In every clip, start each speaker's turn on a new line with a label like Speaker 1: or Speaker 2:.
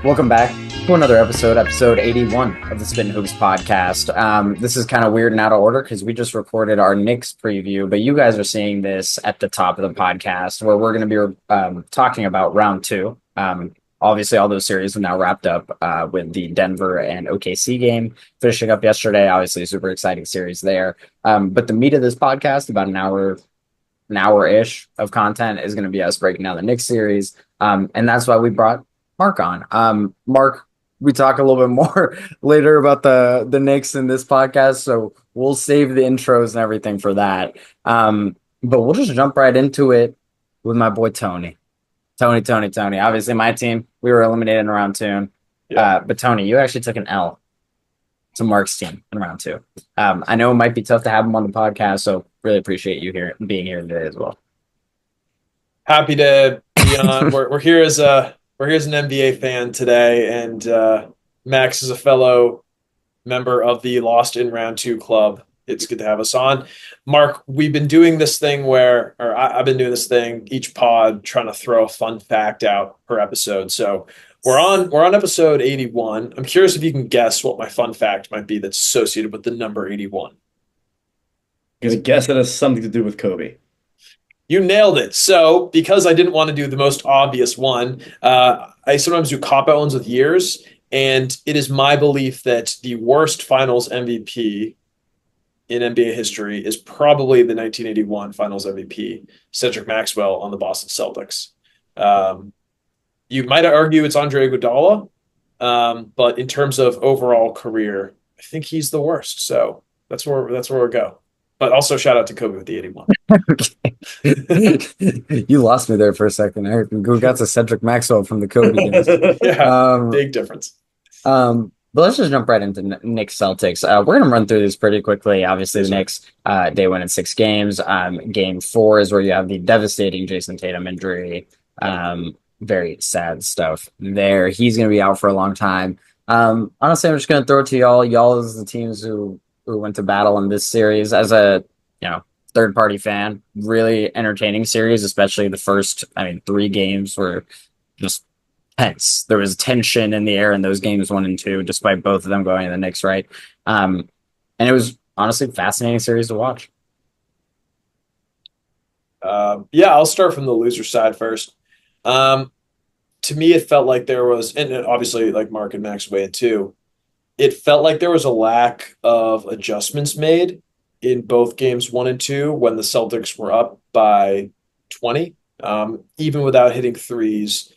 Speaker 1: Welcome back to another episode 81 of the Spittin Hoops podcast. This is kind of weird and out of order because we just recorded our Knicks preview, but you guys are seeing this at the top of the podcast where we're going to be talking about round two. Obviously, all those series have now wrapped up with the Denver and OKC game finishing up yesterday. Obviously, a super exciting series there. But the meat of this podcast, about an hour-ish of content, is going to be us breaking down the Knicks series. And that's why we brought Mark on. Mark, we talk a little bit more later about the Knicks in this podcast, so we'll save the intros and everything for that. But we'll just jump right into it with my boy Tony. Tony. Obviously, my team, we were eliminated in round two. Yeah. But Tony, you actually took an L to Mark's team in round two. I know it might be tough to have him on the podcast, so really appreciate you being here today as well.
Speaker 2: Happy to be on. We're here as an NBA fan today, and Max is a fellow member of the Lost in Round Two Club. It's good to have us on. Mark, we've been doing this thing I've been doing this thing each pod, trying to throw a fun fact out per episode. So we're on episode 81. I'm curious if you can guess what my fun fact might be that's associated with the number 81.
Speaker 3: I'm gonna guess it has something to do with Kobe.
Speaker 2: You nailed it. So, because I didn't want to do the most obvious one, I sometimes do cop-out ones with years, and it is my belief that the worst Finals MVP in NBA history is probably the 1981 Finals MVP, Cedric Maxwell on the Boston Celtics. You might argue it's Andre Iguodala, but in terms of overall career, I think he's the worst. So that's where we go. But also shout out to Kobe with the 81.
Speaker 1: Okay. You lost me there for a second. We got to Cedric Maxwell from the Kobe days.
Speaker 2: Yeah, big difference.
Speaker 1: But let's just jump right into Knicks Celtics. We're going to run through this pretty quickly. Obviously, the Knicks, they win in 6 games. Game 4 is where you have the devastating Jason Tatum injury. Very sad stuff there. He's going to be out for a long time. Honestly, I'm just going to throw it to y'all. Y'all is the teams who went to battle in this series. As a third-party fan, really entertaining series, especially the first, 3 games were just tense. There was tension in the air in those games 1 and 2, despite both of them going to the Knicks, right? And it was honestly a fascinating series to watch.
Speaker 2: I'll start from the loser side first. To me, it felt like there was, and obviously like Mark and Max weighed too, it felt like there was a lack of adjustments made in both games 1 and 2 when the Celtics were up by 20, even without hitting threes.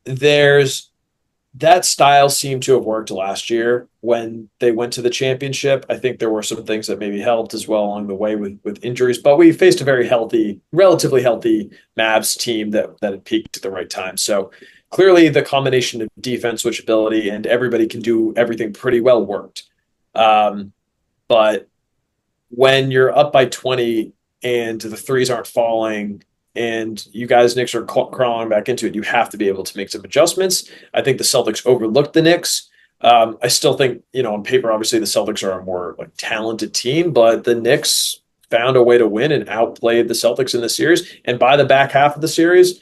Speaker 2: That style seemed to have worked last year when they went to the championship. I think there were some things that maybe helped as well along the way with injuries, but we faced a very relatively healthy Mavs team that had peaked at the right time. So clearly the combination of defense, switchability, and everybody can do everything pretty well worked. But when you're up by 20 and the threes aren't falling and you guys, Knicks, are crawling back into it, you have to be able to make some adjustments. I think the Celtics overlooked the Knicks. I still think, on paper, obviously the Celtics are a more talented team, but the Knicks found a way to win and outplayed the Celtics in the series. And by the back half of the series,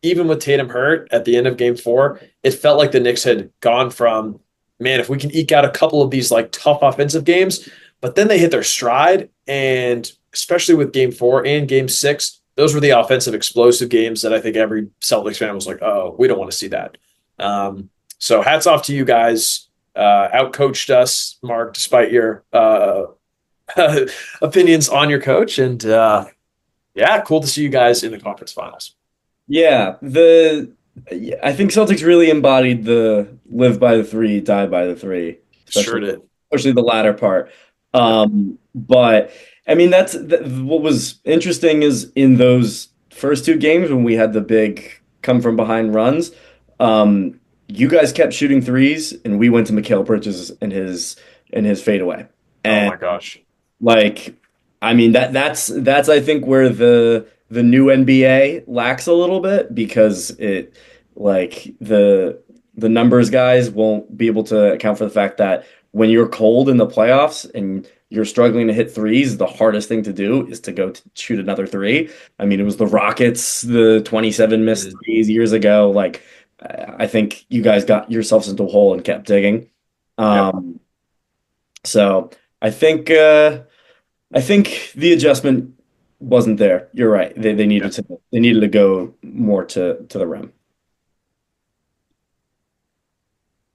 Speaker 2: even with Tatum hurt at the end of game 4, it felt like the Knicks had gone from, man, if we can eke out a couple of these tough offensive games, but then they hit their stride. And especially with game 4 and game 6, those were the offensive explosive games that I think every Celtics fan was like, oh, we don't want to see that. So hats off to you guys. Outcoached us, Mark, despite your opinions on your coach. And cool to see you guys in the conference finals.
Speaker 3: Yeah, I think Celtics really embodied the live by the 3, die by the 3.
Speaker 2: Sure did.
Speaker 3: Especially the latter part. But that's what was interesting is in those first 2 games when we had the big come from behind runs, you guys kept shooting threes and we went to Mikal Bridges and his fadeaway. And
Speaker 2: oh my gosh.
Speaker 3: That's I think where the new NBA lacks a little bit because the numbers guys won't be able to account for the fact that when you're cold in the playoffs and you're struggling to hit threes, the hardest thing to do is to go to shoot another 3. It was the Rockets, the 27 missed threes years ago. I think you guys got yourselves into a hole and kept digging.
Speaker 2: Yep.
Speaker 3: So I think the adjustment wasn't there. You're right.
Speaker 2: Yeah.
Speaker 3: They needed to go more to the rim.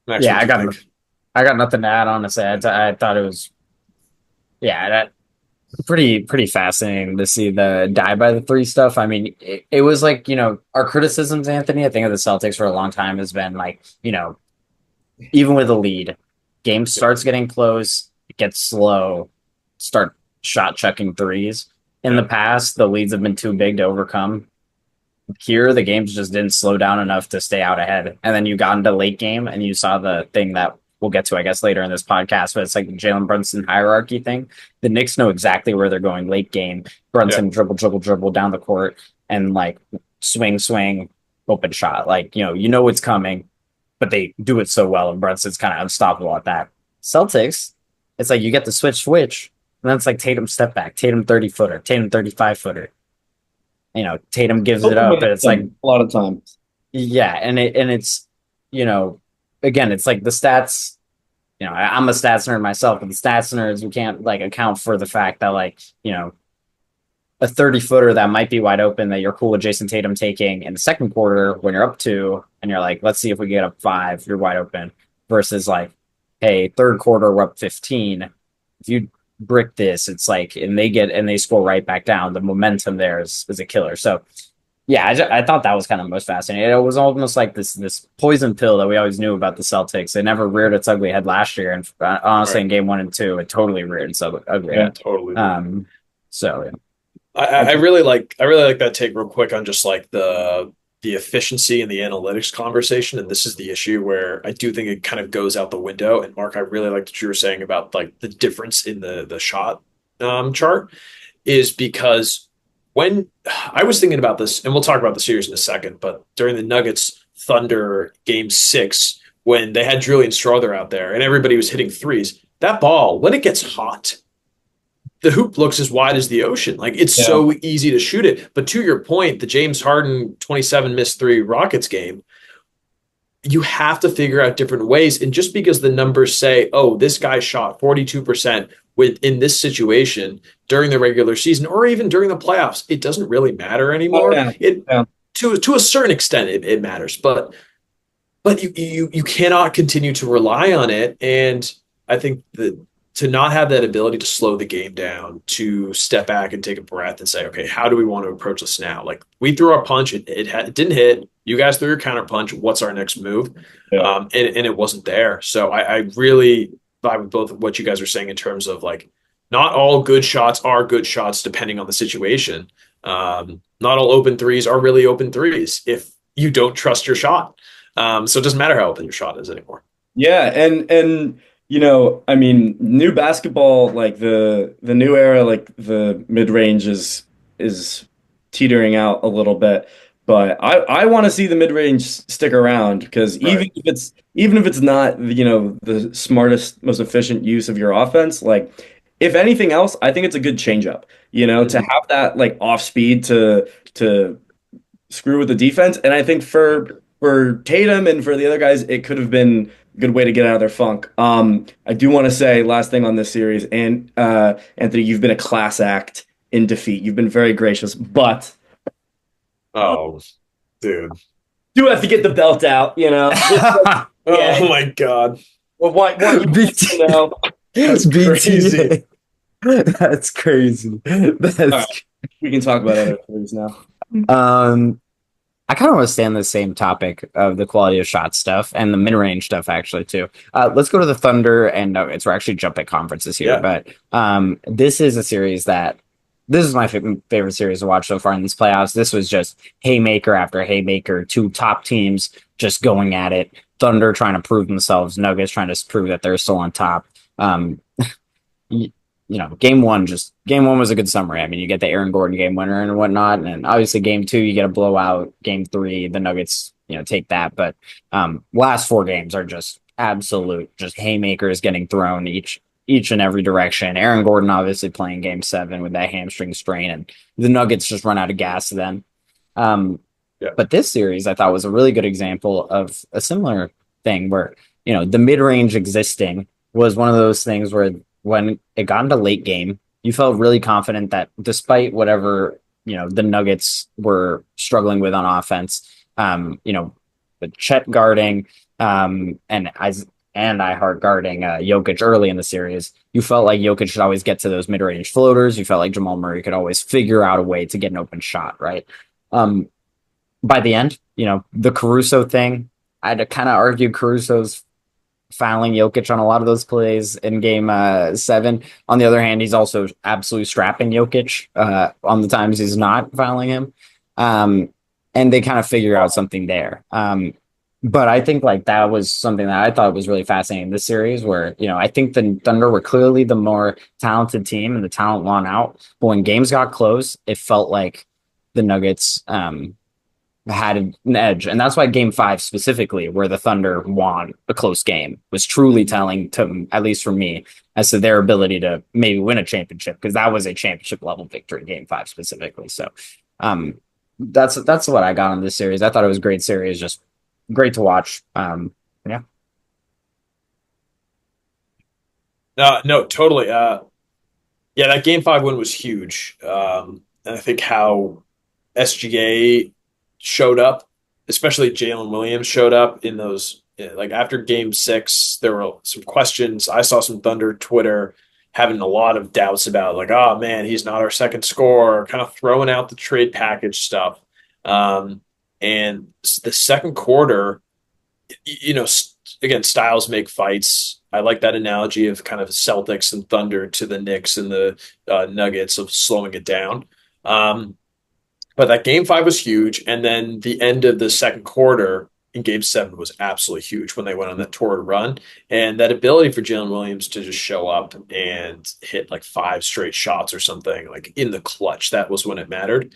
Speaker 2: Max,
Speaker 1: Yeah,
Speaker 2: what do you think?
Speaker 1: I got nothing to add. Honestly, I thought it was yeah, that pretty fascinating to see the die by the three stuff. I mean, it was like our criticisms, Anthony. I think of the Celtics for a long time has been like even with a lead, game starts getting close, it gets slow, start shot chucking threes. In the
Speaker 2: Yep.
Speaker 1: past, the leads have been too big to overcome. Here, the games just didn't slow down enough to stay out ahead. And then you got into late game and you saw the thing that we'll get to, I guess, later in this podcast, but it's like the Jalen Brunson hierarchy thing. The Knicks know exactly where they're going late game.
Speaker 2: Yeah.
Speaker 1: Brunson dribble down the court and like swing, open shot. Like, you know what's coming, but they do it so well. And Brunson's kind of unstoppable at that. Celtics, it's like you get the switch, and then it's like Tatum step back, Tatum 30-footer, Tatum 35-footer. Tatum gives it up, and it's like
Speaker 3: A lot of times.
Speaker 1: yeah, it's again, it's like the stats. I'm a stats nerd myself, but the stats nerds we can't like account for the fact that like a 30-footer that might be wide open that you're cool with Jason Tatum taking in the second quarter when you're up two and you're like, let's see if we get up five, you're wide open versus like, hey, third quarter we're up 15. If you brick this, it's like and they score right back down. The momentum there is a killer. So yeah, I thought that was kind of most fascinating. It was almost like this poison pill that we always knew about the Celtics. It never reared its ugly head last year, and honestly,
Speaker 2: Right.
Speaker 1: in game 1 and 2, it totally reared its ugly
Speaker 2: Yeah,
Speaker 1: head.
Speaker 2: totally.
Speaker 1: So yeah.
Speaker 2: I really like that take real quick on just like the efficiency and the analytics conversation. And this is the issue where I do think it kind of goes out the window. And Mark, I really like what you were saying about like the difference in the shot chart is because when I was thinking about this, and we'll talk about the series in a second, but during the Nuggets Thunder game 6, when they had Julian Strother out there and everybody was hitting threes, that ball, when it gets hot, the hoop looks as wide as the ocean. Like it's
Speaker 3: Yeah.
Speaker 2: so easy to shoot it. But to your point, the James Harden 27 missed three Rockets game, you have to figure out different ways. And just because the numbers say, oh, this guy shot 42% in this situation during the regular season or even during the playoffs, it doesn't really matter
Speaker 3: Oh,
Speaker 2: anymore.
Speaker 3: yeah.
Speaker 2: It
Speaker 3: Yeah.
Speaker 2: to a certain extent it matters, but you cannot continue to rely on it. And I think that to not have that ability to slow the game down, to step back and take a breath and say, okay, how do we want to approach this now? Like we threw our punch, it didn't hit. You guys threw your counter punch. What's our next move?
Speaker 3: Yeah.
Speaker 2: And it wasn't there. So I really vibe with both of what you guys are saying in terms of like, not all good shots are good shots depending on the situation. Not all open threes are really open threes if you don't trust your shot. So it doesn't matter how open your shot is anymore.
Speaker 3: Yeah, and I mean, new basketball, like the new era, like the mid range is teetering out a little bit. But I want to see the mid range stick around because
Speaker 2: Right.
Speaker 3: even if it's not, the smartest, most efficient use of your offense, like if anything else, I think it's a good changeup. To
Speaker 2: Mhm.
Speaker 3: have that like off speed to screw with the defense. And I think for Tatum and for the other guys, it could have been a good way to get out of their funk. I do want to say last thing on this series, and Anthony, you've been a class act in defeat. You've been very gracious, but
Speaker 2: Oh, dude.
Speaker 3: do have to get the belt out. Yeah.
Speaker 2: Oh my God.
Speaker 3: Well, what
Speaker 1: BT.
Speaker 2: That's crazy.
Speaker 1: That's crazy.
Speaker 3: All
Speaker 1: That's
Speaker 3: right, we can talk about other things now.
Speaker 1: I kind of want to stay on the same topic of the quality of shot stuff and the mid-range stuff actually too. Let's go to the Thunder and Nuggets. We're actually jumping conferences here,
Speaker 2: Yeah.
Speaker 1: but this is a series this is my favorite series to watch so far in these playoffs. This was just haymaker after haymaker, two top teams just going at it. Thunder trying to prove themselves, Nuggets trying to prove that they're still on top. Game one was a good summary. I mean, you get the Aaron Gordon game winner and whatnot, and obviously game 2 you get a blowout. Game 3 the Nuggets take that, but last 4 games are just absolute just haymakers getting thrown each and every direction. Aaron Gordon obviously playing game 7 with that hamstring strain, and the Nuggets just run out of gas then.
Speaker 2: Yeah.
Speaker 1: But this series I thought was a really good example of a similar thing where, the mid-range existing was one of those things where when it got into late game, you felt really confident that despite whatever, the Nuggets were struggling with on offense, with Chet guarding, and I heart guarding Jokic early in the series, you felt like Jokic should always get to those mid-range floaters. You felt like Jamal Murray could always figure out a way to get an open shot, right? By the end, the Caruso thing, I'd kind of argue Caruso's fouling Jokic on a lot of those plays in game 7. On the other hand, he's also absolutely strapping Jokic on the times he's not fouling him. And they kind of figure out something there. But I think like that was something that I thought was really fascinating in this series where, I think the Thunder were clearly the more talented team and the talent won out. But when games got close, it felt like the Nuggets had an edge. And that's why game 5 specifically, where the Thunder won a close game, was truly telling to, at least for me, as to their ability to maybe win a championship, because that was a championship level victory, game 5 specifically. So that's what I got on this series. I thought it was a great series, just great to watch. Yeah.
Speaker 2: No, totally. Yeah, that game 5 win was huge. And I think how SGA showed up, especially Jalen Williams showed up in those, like after game 6, there were some questions. I saw some Thunder Twitter having a lot of doubts about like, oh man, he's not our second scorer, kind of throwing out the trade package stuff. And the second quarter, again, styles make fights. I like that analogy of kind of Celtics and Thunder to the Knicks and the Nuggets of slowing it down. But that game 5 was huge. And then the end of the second quarter in game 7 was absolutely huge when they went on that torrid run. And that ability for Jalen Williams to just show up and hit like 5 straight shots or something like in the clutch, that was when it mattered.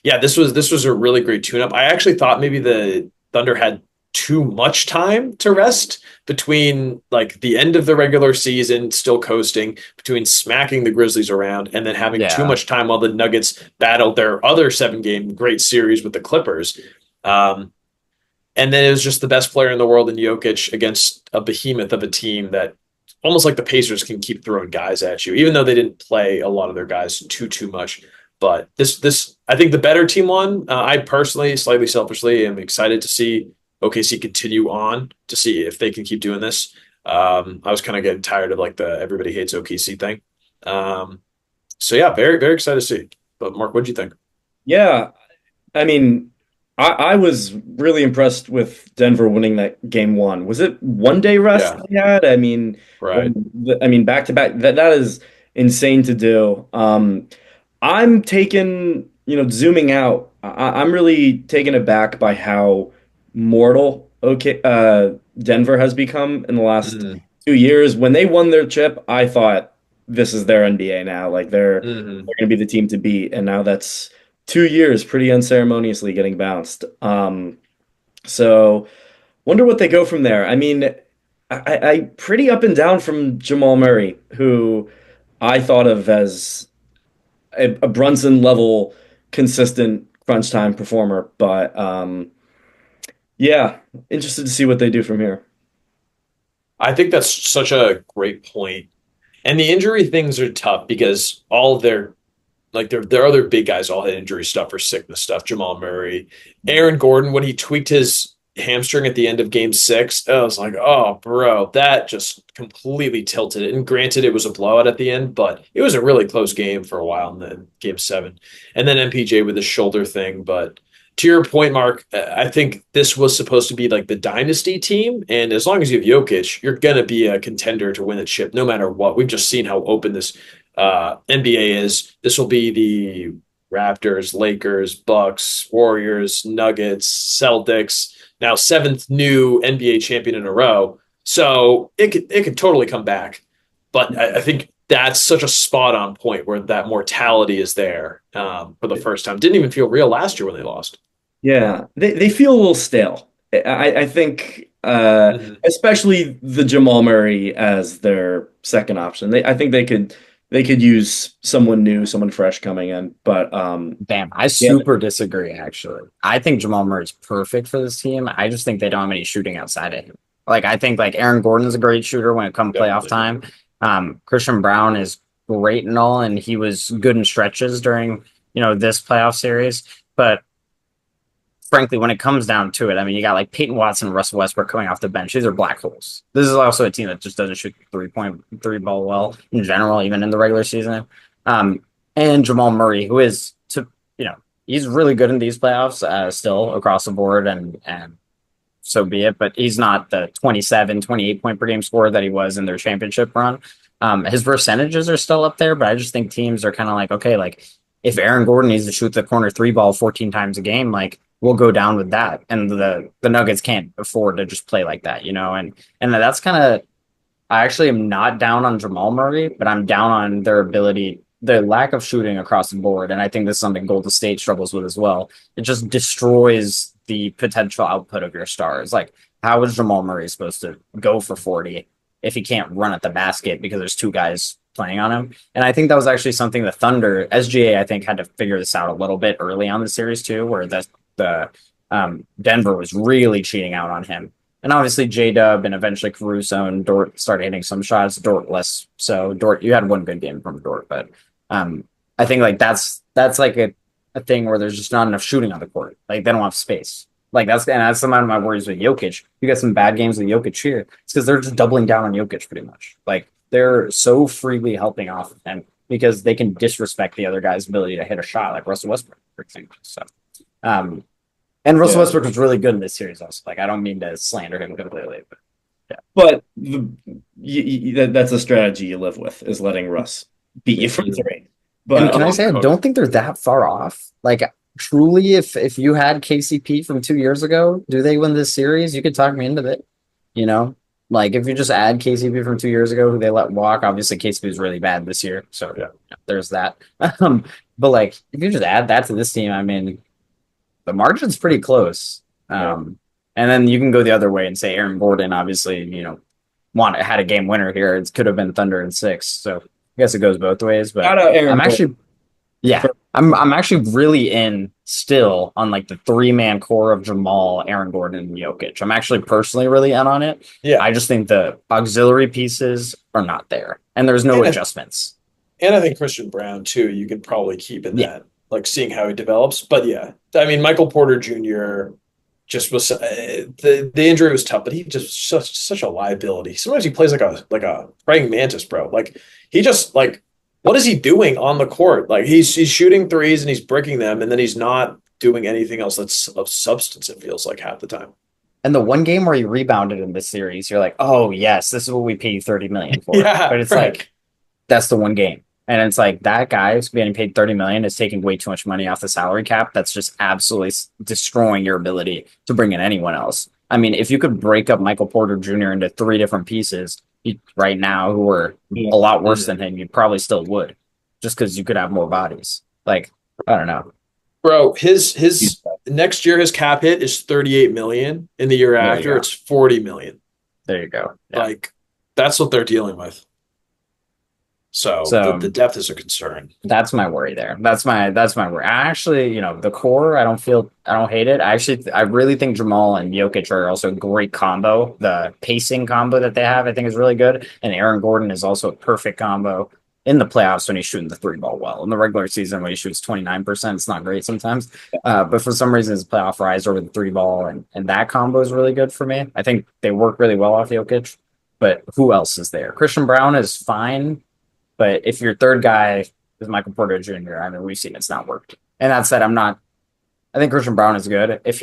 Speaker 2: Yeah, this was a really great tune-up. I actually thought maybe the Thunder had too much time to rest between like the end of the regular season, still coasting, between smacking the Grizzlies around and then having too much time while the Nuggets battled their other 7-game great series with the Clippers. And then it was just the best player in the world in Jokic against a behemoth of a team that almost like the Pacers can keep throwing guys at you, even though they didn't play a lot of their guys too much. But this, I think the better team won. I personally, slightly selfishly, am excited to see OKC continue on to see if they can keep doing this. I was kind of getting tired of like the everybody hates OKC thing. So yeah, very, very excited to see. But Mark, what do you think?
Speaker 3: Yeah, I mean, I was really impressed with Denver winning that game 1. Was it 1 day rest
Speaker 2: Yeah,
Speaker 3: they had? I mean,
Speaker 2: right.
Speaker 3: back to back. That is insane to do. I'm taken, zooming out. I'm really taken aback by how mortal Denver has become in the last
Speaker 2: Mm-hmm.
Speaker 3: 2 years. When they won their chip, I thought this is their NBA now. Like they're
Speaker 2: Mm-hmm.
Speaker 3: going to be the team to beat, and now that's 2 years pretty unceremoniously getting bounced. So wonder what they go from there. I mean, I pretty up and down from Jamal Murray, who I thought of as a Brunson level consistent crunch time performer. But yeah, interested to see what they do from here.
Speaker 2: I think that's such a great point. And the injury things are tough because all of their other big guys all had injury stuff or sickness stuff. Jamal Murray, Aaron Gordon, when he tweaked his hamstring at the end of game 6, I was like, oh, bro, that just completely tilted it. And granted, it was a blowout at the end, but it was a really close game for a while in the game 7. And then MPJ with the shoulder thing. But to your point, Mark, I think this was supposed to be like the dynasty team. And as long as you have Jokic, you're going to be a contender to win the chip no matter what. We've just seen how open this NBA is. This will be the Raptors, Lakers, Bucks, Warriors, Nuggets, Celtics. Now 7th new NBA champion in a row. So it could totally come back. But I think that's such a spot on point where that mortality is there for the first time. Didn't even feel real last year when they lost.
Speaker 3: Yeah, they feel a little stale. I think,
Speaker 2: Mm-hmm.
Speaker 3: especially the Jamal Murray as their second option. I think they could they could use someone new, someone fresh coming in. But
Speaker 1: Bam. I
Speaker 3: yeah,
Speaker 1: super disagree, actually. I think Jamal Murray's perfect for this team. I just think they don't have any shooting outside of him. Like, I think like Aaron Gordon's a great shooter when it comes playoff
Speaker 2: Definitely.
Speaker 1: time. Christian Brown is great and all, and he was good in stretches during, this playoff series. But frankly, when it comes down to it, I mean, you got like Peyton Watson and Russell Westbrook coming off the bench. These are black holes. This is also a team that just doesn't shoot three ball well in general, even in the regular season. And Jamal Murray, who is he's really good in these playoffs, still across the board, and so be it. But he's not the 27, 28 point per game scorer that he was in their championship run. His percentages are still up there, but I just think teams are kind of like, okay, like if Aaron Gordon needs to shoot the corner three ball 14 times a game, like we'll go down with that. And the Nuggets can't afford to just play like that, and that's kind of, I actually am not down on Jamal Murray, but I'm down on their ability, their lack of shooting across the board. And I think this is something Golden State struggles with as well. It just destroys the potential output of your stars. Like, how is Jamal Murray supposed to go for 40 if he can't run at the basket because there's two guys playing on him? And I think that was actually something the Thunder, SGA, I think, had to figure this out a little bit early on the series too, where the Denver was really cheating out on him. And obviously J-Dub and eventually Caruso and Dort started hitting some shots. Dort less so. Dort, you had one good game from Dort, but I think like that's like a thing where there's just not enough shooting on the court. Like they don't have space. Like that's some of my worries with Jokic. You got some bad games with Jokic here. It's because they're just doubling down on Jokic pretty much. Like they're so freely helping off of him because they can disrespect the other guy's ability to hit a shot, like Russell Westbrook, for example. So and Russell Westbrook was really good in this series also. Like I don't mean to slander him completely, but yeah.
Speaker 3: but that's a strategy you live with, is letting Russ beat you from three.
Speaker 1: And
Speaker 3: But
Speaker 1: can I say I don't think they're that far off? Like truly, if you had KCP from 2 years ago, do they win this series? You could talk me into it. You know, like if you just add KCP from 2 years ago, who they let walk, obviously KCP was really bad this year, so
Speaker 2: Yeah.
Speaker 1: there's that. But like if you just add that to this team, I mean, the margin's pretty close. And then you can go the other way and say Aaron Gordon, obviously, had a game winner here. It could have been Thunder in 6. So I guess it goes both ways. But
Speaker 3: shout out Aaron
Speaker 1: I'm
Speaker 3: Gordon.
Speaker 1: actually, yeah, I'm actually really in still on like the 3-man core of Jamal, Aaron Gordon, and Jokic. I'm actually personally really in on it.
Speaker 2: Yeah.
Speaker 1: I just think the auxiliary pieces are not there, and there's no adjustments.
Speaker 2: And I think Christian Brown too, you could probably keep in
Speaker 1: Yeah.
Speaker 2: that, like seeing how he develops. But yeah, I mean, Michael Porter Jr. just was the injury was tough, but he just such a liability. Sometimes he plays like a praying mantis, bro. Like he just like, what is he doing on the court? Like he's shooting threes and he's breaking them, and then he's not doing anything else that's of substance. It feels like half the time.
Speaker 1: And the one game where he rebounded in this series, you're like, oh yes, this is what we paid $30 million for.
Speaker 2: Yeah,
Speaker 1: But it's
Speaker 2: right.
Speaker 1: like that's the one game. And it's like that guy who's getting paid $30 million is taking way too much money off the salary cap. That's just absolutely destroying your ability to bring in anyone else. I mean, if you could break up Michael Porter Jr. into 3 different pieces right now who are a lot worse than him, you probably still would, just because you could have more bodies. Like, I don't know.
Speaker 2: Bro, his next year his cap hit is 38 million. In the year
Speaker 1: There you
Speaker 2: after,
Speaker 1: go.
Speaker 2: it's 40 million.
Speaker 1: There you go. Yeah.
Speaker 2: Like that's what they're dealing with. So the depth is a concern.
Speaker 1: That's my worry there. That's my worry. I actually, the core, I don't hate it. I really think Jamal and Jokic are also a great combo. The pacing combo that they have, I think, is really good. And Aaron Gordon is also a perfect combo in the playoffs when he's shooting the 3-ball well. In the regular season, when he shoots 29%, it's not great sometimes. But for some reason, his playoff rise over the 3-ball and that combo is really good for me. I think they work really well off Jokic. But who else is there? Christian Brown is fine. But if your third guy is Michael Porter Jr., I mean, we've seen it's not worked. And that said, I think Christian Brown is good. If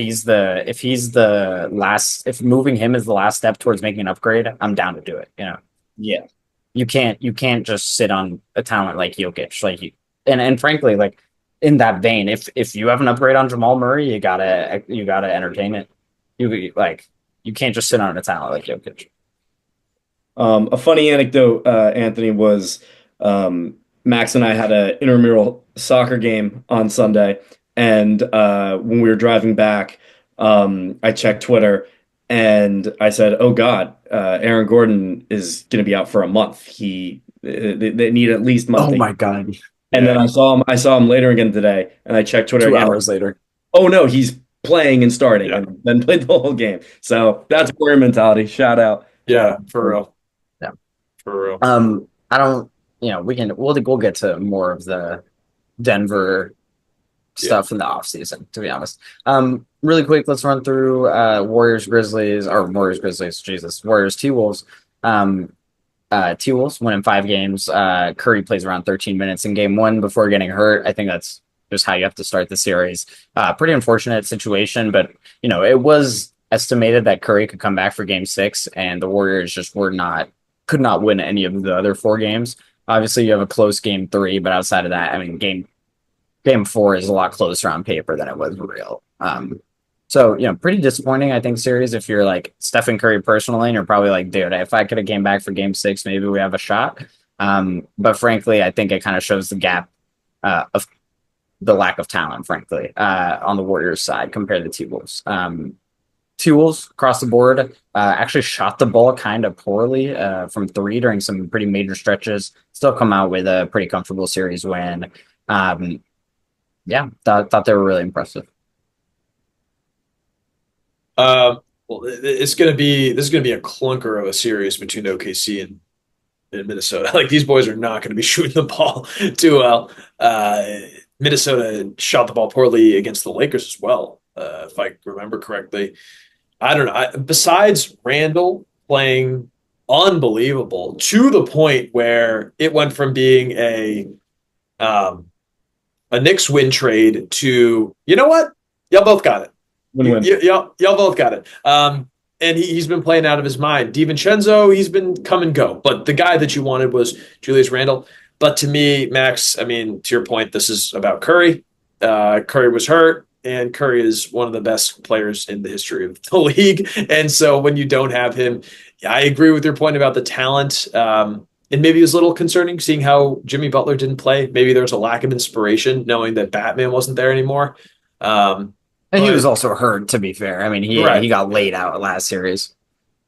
Speaker 1: moving him is the last step towards making an upgrade, I'm down to do it.
Speaker 3: Yeah.
Speaker 1: You can't just sit on a talent like Jokic. And frankly, like in that vein, if you have an upgrade on Jamal Murray, you gotta entertain it. You can't just sit on a talent like Jokic.
Speaker 3: A funny anecdote, Anthony, was Max and I had an intramural soccer game on Sunday, and when we were driving back, I checked Twitter, And I said, "Oh God, Aaron Gordon is going to be out for a month. They need at least month."
Speaker 1: Oh my God.
Speaker 3: And then
Speaker 2: Yeah.
Speaker 3: I saw him later again today, and I checked Twitter
Speaker 1: Two
Speaker 3: again.
Speaker 1: hours later.
Speaker 3: Oh no, he's playing and starting,
Speaker 2: Yeah.
Speaker 3: and then played the whole game. So that's Warrior mentality. Shout out.
Speaker 2: Yeah. For real.
Speaker 1: Yeah.
Speaker 2: For real.
Speaker 1: I don't, we'll get to more of the Denver
Speaker 2: Yeah.
Speaker 1: stuff in the offseason, to be honest. Really quick, let's run through Warriors Grizzlies or Warriors Grizzlies, Jesus, Warriors T-Wolves. T-Wolves winning 5 games. Curry plays around 13 minutes in game one before getting hurt. I think that's just how you have to start the series. Pretty unfortunate situation, but it was estimated that Curry could come back for game 6, and the Warriors just could not win any of the other 4 games. Obviously, you have a close game 3, but outside of that, I mean, game 4 is a lot closer on paper than it was real. So, pretty disappointing, I think, series. If you're like Stephen Curry personally, and you're probably like, dude, if I could have came back for game 6, maybe we have a shot. But frankly, I think it kind of shows the gap of the lack of talent, frankly, on the Warriors side compared to T-Wolves. T-Wolves across the board actually shot the ball kind of poorly from 3 during some pretty major stretches. Still come out with a pretty comfortable series win. Yeah, thought they were really impressive.
Speaker 2: Well, this is gonna be a clunker of a series between OKC and Minnesota. Like these boys are not going to be shooting the ball too well. Minnesota shot the ball poorly against the Lakers as well, if I remember correctly. I don't know. Besides Randall playing unbelievable to the point where it went from being a Knicks win trade to, you know what? Y'all both got it.
Speaker 3: Win-win.
Speaker 2: Y'all both got it. And he's been playing out of his mind. DiVincenzo, he's been come and go. But the guy that you wanted was Julius Randle. But to me, Max, I mean, to your point, this is about Curry. Curry was hurt, and Curry is one of the best players in the history of the league. And so when you don't have him, I agree with your point about the talent. And maybe it was a little concerning seeing how Jimmy Butler didn't play. Maybe there was a lack of inspiration knowing that Batman wasn't there anymore.
Speaker 1: And he was also hurt, to be fair. I mean, he got laid out last series.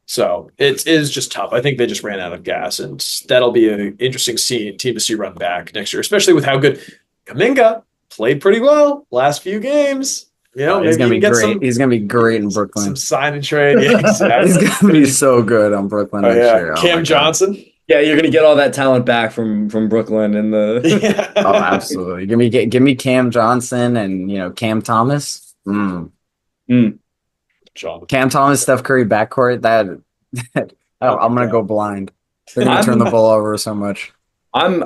Speaker 2: So it is just tough. I think they just ran out of gas, and that'll be an interesting team to see run back next year, especially with how good Kuminga played pretty well last few games.
Speaker 1: He's gonna be great. He's gonna be great in Brooklyn.
Speaker 2: Some sign and trade. Yeah, exactly.
Speaker 1: He's gonna be so good on Brooklyn next year.
Speaker 2: Cam Johnson.
Speaker 3: Yeah, you're gonna get all that talent back from Brooklyn and the.
Speaker 2: Yeah.
Speaker 1: Oh, absolutely. Give me Cam Johnson and Cam Thomas. Cam Thomas, Steph Curry backcourt. I'm gonna go blind. They're gonna turn the ball over so much.
Speaker 3: I'm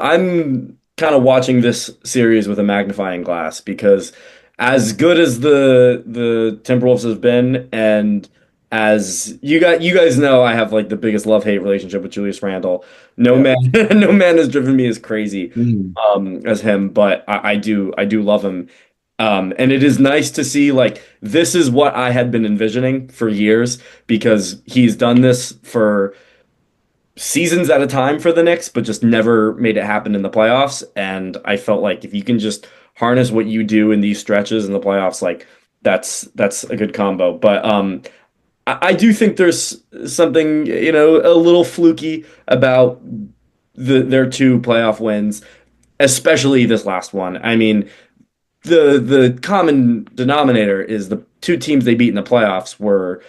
Speaker 3: kind of watching this series with a magnifying glass because as good as the Timberwolves have been, and as you guys know, I have like the biggest love-hate relationship with Julius Randle. No man has driven me as crazy as him, but I do love him. And it is nice to see, like, this is what I had been envisioning for years because he's done this for seasons at a time for the Knicks, but just never made it happen in the playoffs. And I felt like if you can just harness what you do in these stretches in the playoffs, like that's a good combo. But I do think there's something, a little fluky about their 2 playoff wins, especially this last one. I mean, the common denominator is the 2 teams they beat in the playoffs were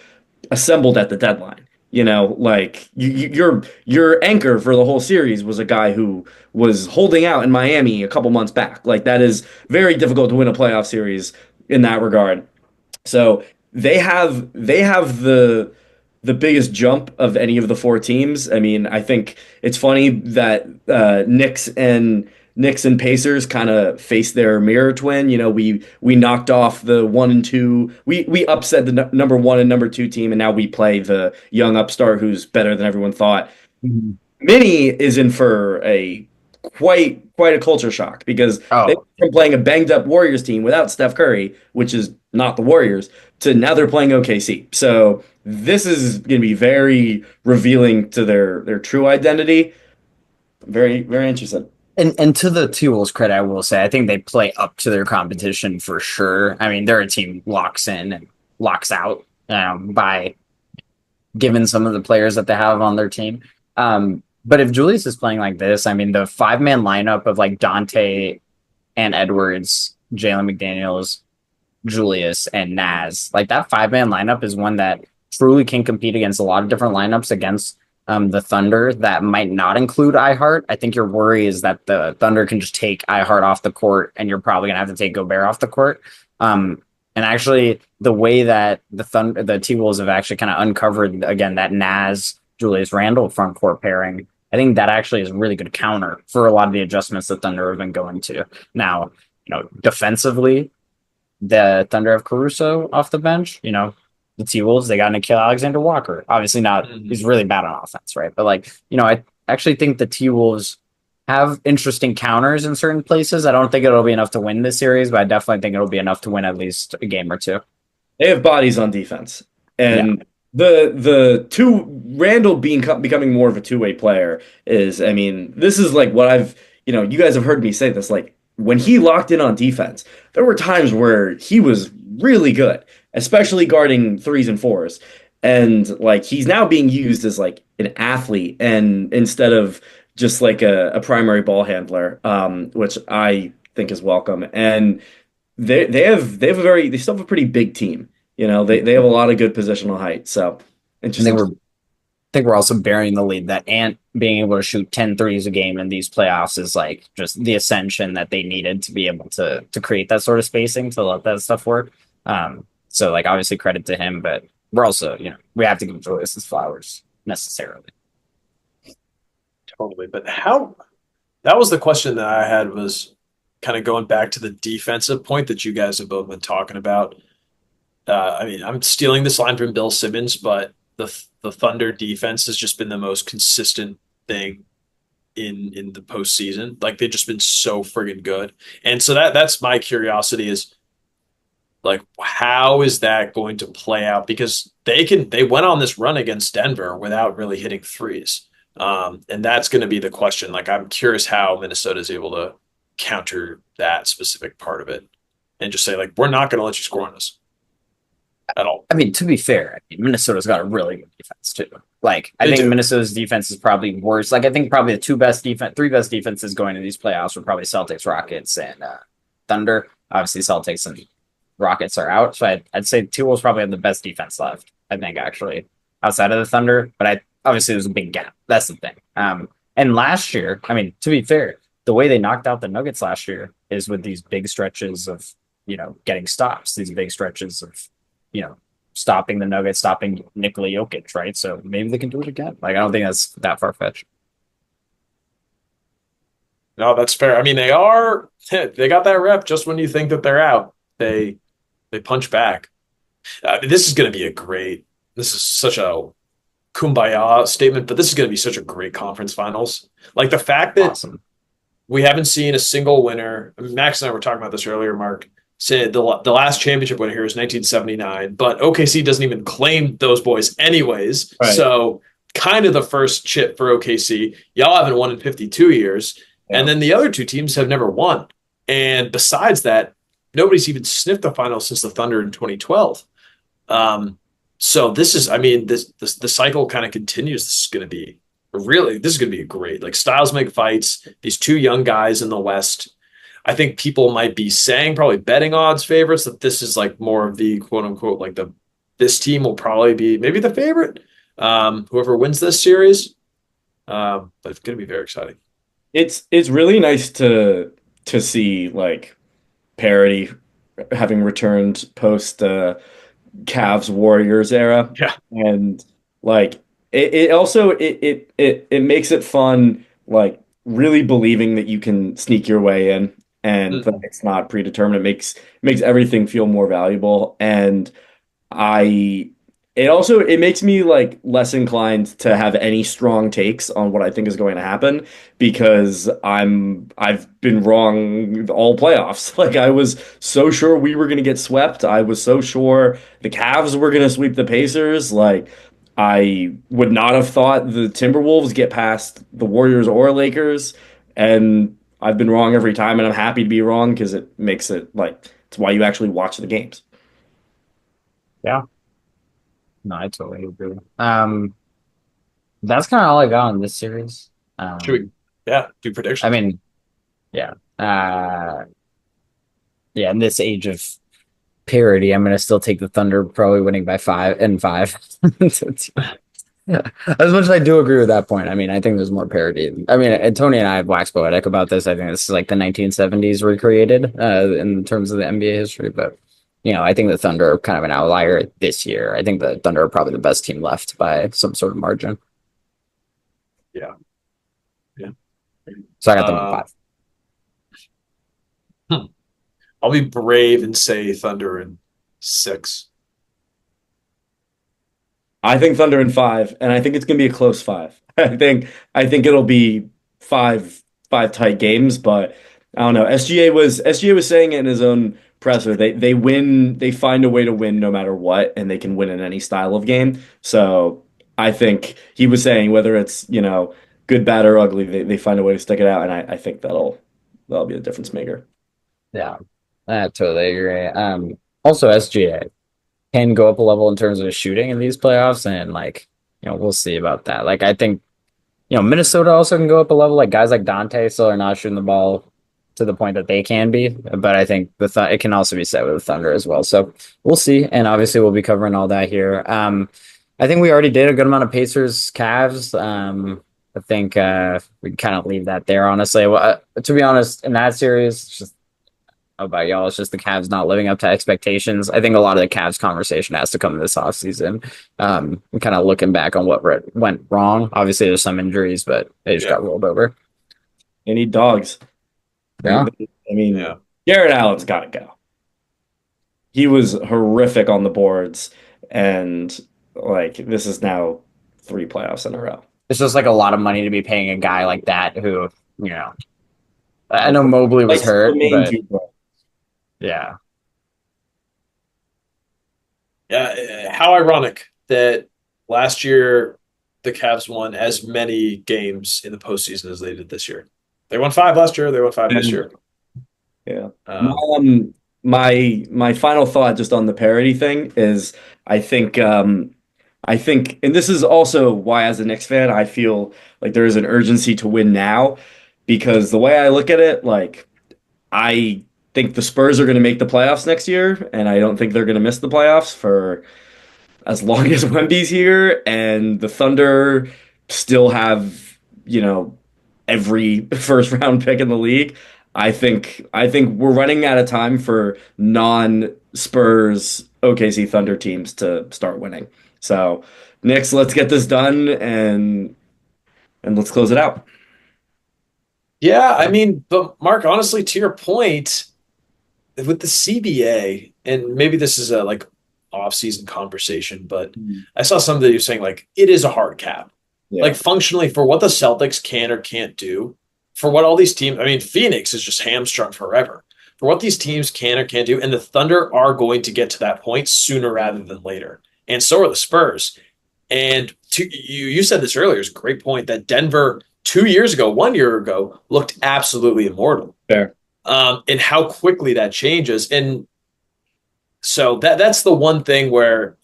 Speaker 3: assembled at the deadline. Like your anchor for the whole series was a guy who was holding out in Miami a couple months back. Like that is very difficult to win a playoff series in that regard. So they have the biggest jump of any of the 4 teams. I mean, I think it's funny that Knicks and Pacers kind of face their mirror twin. We knocked off the 1 and 2. We upset the number 1 and number 2 team, and now we play the young upstart who's better than everyone thought. Mm-hmm. Minnie is in for a quite a culture shock because they're playing a banged up Warriors team without Steph Curry, which is not the Warriors, to now they're playing OKC. So this is going to be very revealing to their true identity. Very, very interesting.
Speaker 1: And to the T-Wolves credit, I will say, I think they play up to their competition for sure. I mean, they're a team locks in and locks out by given some of the players that they have on their team. But if Julius is playing like this, I mean, the 5-man lineup of like Dante and Edwards, Jalen McDaniels, Julius, and Naz, like that 5-man lineup is one that truly can compete against a lot of different lineups against the Thunder that might not include iHeart. I think your worry is that the Thunder can just take iHeart off the court, and you're probably gonna have to take Gobert off the court. And actually, the way that the T Wolves have actually kind of uncovered again that Naz Julius Randle front court pairing, I think that actually is a really good counter for a lot of the adjustments that Thunder have been going to. Now, defensively, the Thunder have Caruso off the bench. The T Wolves, they got Nickeil Alexander Walker. Obviously not, he's really bad on offense, right? But I actually think the T Wolves have interesting counters in certain places. I don't think it'll be enough to win this series, but I definitely think it'll be enough to win at least a game or two.
Speaker 3: They have bodies on defense. And the two Randall becoming more of a two-way player is, I mean, this is like what you guys have heard me say this, like when he locked in on defense, there were times where he was really good, especially guarding threes and fours. And like he's now being used as like an athlete and instead of just like a primary ball handler, which I think is welcome. And they still have a pretty big team. They have a lot of good positional height. So interesting.
Speaker 1: I think we're also bearing the lead that Ant being able to shoot 10 threes a game in these playoffs is like just the ascension that they needed to be able to create that sort of spacing to let that stuff work. So like obviously credit to him, but we're also, we have to give Julius his flowers necessarily.
Speaker 2: Totally. But that was the question that I had, was kind of going back to the defensive point that you guys have both been talking about. I mean, I'm stealing this line from Bill Simmons, but the Thunder defense has just been the most consistent thing in the postseason. Like they've just been so friggin' good. And so that's my curiosity is like, how is that going to play out? Because they went on this run against Denver without really hitting threes. And that's going to be the question. Like, I'm curious how Minnesota is able to counter that specific part of it and just say, like, we're not going to let you score on us at all.
Speaker 1: I mean, to be fair, Minnesota's got a really good defense too. Like, I think Minnesota's defense is probably worse. Like, I think probably the three best defenses going to these playoffs were probably Celtics, Rockets, and Thunder. Obviously, Celtics and Rockets are out, so I'd say T-Wolves probably have the best defense left. I think actually outside of the Thunder, but obviously there's a big gap. That's the thing. And last year, I mean, to be fair, the way they knocked out the Nuggets last year is with these big stretches of getting stops. These big stretches of stopping the Nuggets, stopping Nikola Jokic, right? So maybe they can do it again. Like, I don't think that's that far-fetched.
Speaker 2: No, that's fair. I mean, they got that rep just when you think that they're out. They punch back. This is going to be this is such a kumbaya statement, but this is going to be such a great conference finals. Like the fact that we haven't seen a single winner. I mean, Max and I were talking about this earlier, Mark. Said the last championship winner here is 1979, but OKC doesn't even claim those boys anyways. Right. So kind of the first chip for OKC. Y'all haven't won in 52 years. Yeah. And then the other two teams have never won. And besides that, nobody's even sniffed the finals since the Thunder in 2012. So this is, I mean, the cycle kind of continues. This is going to be great. Like styles make fights. These two young guys in the West. I think people might be saying, probably betting odds favorites, that this is like more of the quote unquote, like this team will probably be maybe the favorite. Whoever wins this series. But it's going to be very exciting.
Speaker 3: It's really nice to see like parity having returned post Cavs Warriors era.
Speaker 2: Yeah.
Speaker 3: And like it also makes it fun, like really believing that you can sneak your way in and that it's not predetermined. It makes everything feel more valuable. And it makes me like less inclined to have any strong takes on what I think is going to happen because I've been wrong all playoffs. Like I was so sure we were going to get swept. I was so sure the Cavs were going to sweep the Pacers. Like I would not have thought the Timberwolves get past the Warriors or Lakers, and I've been wrong every time, and I'm happy to be wrong because it makes it like it's why you actually watch the games.
Speaker 1: Yeah. No, I totally agree. That's kind of all I got on this series.
Speaker 2: Should we, yeah, do
Speaker 1: I
Speaker 2: predictions?
Speaker 1: mean, yeah, yeah. In this age of parity, I'm gonna still take the Thunder, probably winning by 5 and 5. Yeah. As much as I do agree with that point, I mean, I think there's more parity. I mean, and Tony and I have waxed poetic about this. I think this is like the 1970s recreated in terms of the NBA history. But, I think the Thunder are kind of an outlier this year. I think the Thunder are probably the best team left by some sort of margin.
Speaker 2: Yeah. Yeah.
Speaker 1: So I got them at
Speaker 2: Uh,
Speaker 1: 5.
Speaker 2: hmm. I'll be brave and say Thunder in 6.
Speaker 3: I think Thunder in 5, and I think it's gonna be a close 5. I think it'll be five tight games, but I don't know. SGA was saying it in his own presser. They win, they find a way to win no matter what, and they can win in any style of game. So I think he was saying whether it's, good, bad, or ugly, they find a way to stick it out, and I think that'll be the difference maker.
Speaker 1: Yeah, I totally agree. Also, SGA can go up a level in terms of shooting in these playoffs, and we'll see about that. Like, I think Minnesota also can go up a level. Like guys like Dante still are not shooting the ball to the point that they can be, but I think it can also be said with the Thunder as well. So we'll see, and obviously we'll be covering all that here. I think we already did a good amount of Pacers, Cavs. I think we kind of leave that there. Honestly, well, to be honest, in that series, it's just about y'all. It's just the Cavs not living up to expectations. I think a lot of the Cavs conversation has to come this offseason. Kind of looking back on what went wrong. Obviously, there's some injuries, but they just
Speaker 2: Yeah.
Speaker 1: got rolled over.
Speaker 3: They need dogs.
Speaker 1: Yeah.
Speaker 3: I mean,
Speaker 2: Yeah.
Speaker 3: Garrett Allen's got to go. He was horrific on the boards, and this is now 3 playoffs in a row.
Speaker 1: It's just like a lot of money to be paying a guy like that who, you know, I
Speaker 3: Like,
Speaker 1: know Mobley was
Speaker 3: likes to
Speaker 1: hurt,
Speaker 3: remain
Speaker 1: but
Speaker 3: too broke.
Speaker 1: yeah.
Speaker 2: Yeah. How ironic that last year the Cavs won as many games in the postseason as they did this year. They won 5 last year. They won 5 this year.
Speaker 3: Yeah.
Speaker 2: Um,
Speaker 3: My final thought just on the parity thing is I think, and this is also why as a Knicks fan I feel like there is an urgency to win now, because the way I look at it, I think the Spurs are going to make the playoffs next year, and I don't think they're going to miss the playoffs for as long as Wemby's here, and the Thunder still have, every first round pick in the league. I think we're running out of time for non-Spurs OKC Thunder teams to start winning. So, Knicks, let's get this done and let's close it out.
Speaker 2: yeah, I mean, but Mark, honestly, to your point, with the CBA, and maybe this is a off-season conversation, but I saw something that you're saying it is a hard cap.
Speaker 3: Yeah.
Speaker 2: Functionally for what the Celtics can or can't do, for what all these teams, I mean, Phoenix is just hamstrung forever. For what these teams can or can't do, and the Thunder are going to get to that point sooner rather than later. And so are the Spurs. And you said this earlier, it's a great point that Denver 2 years ago, 1 year ago, looked absolutely immortal.
Speaker 3: Fair.
Speaker 2: And how quickly that changes. And so that's the one thing where,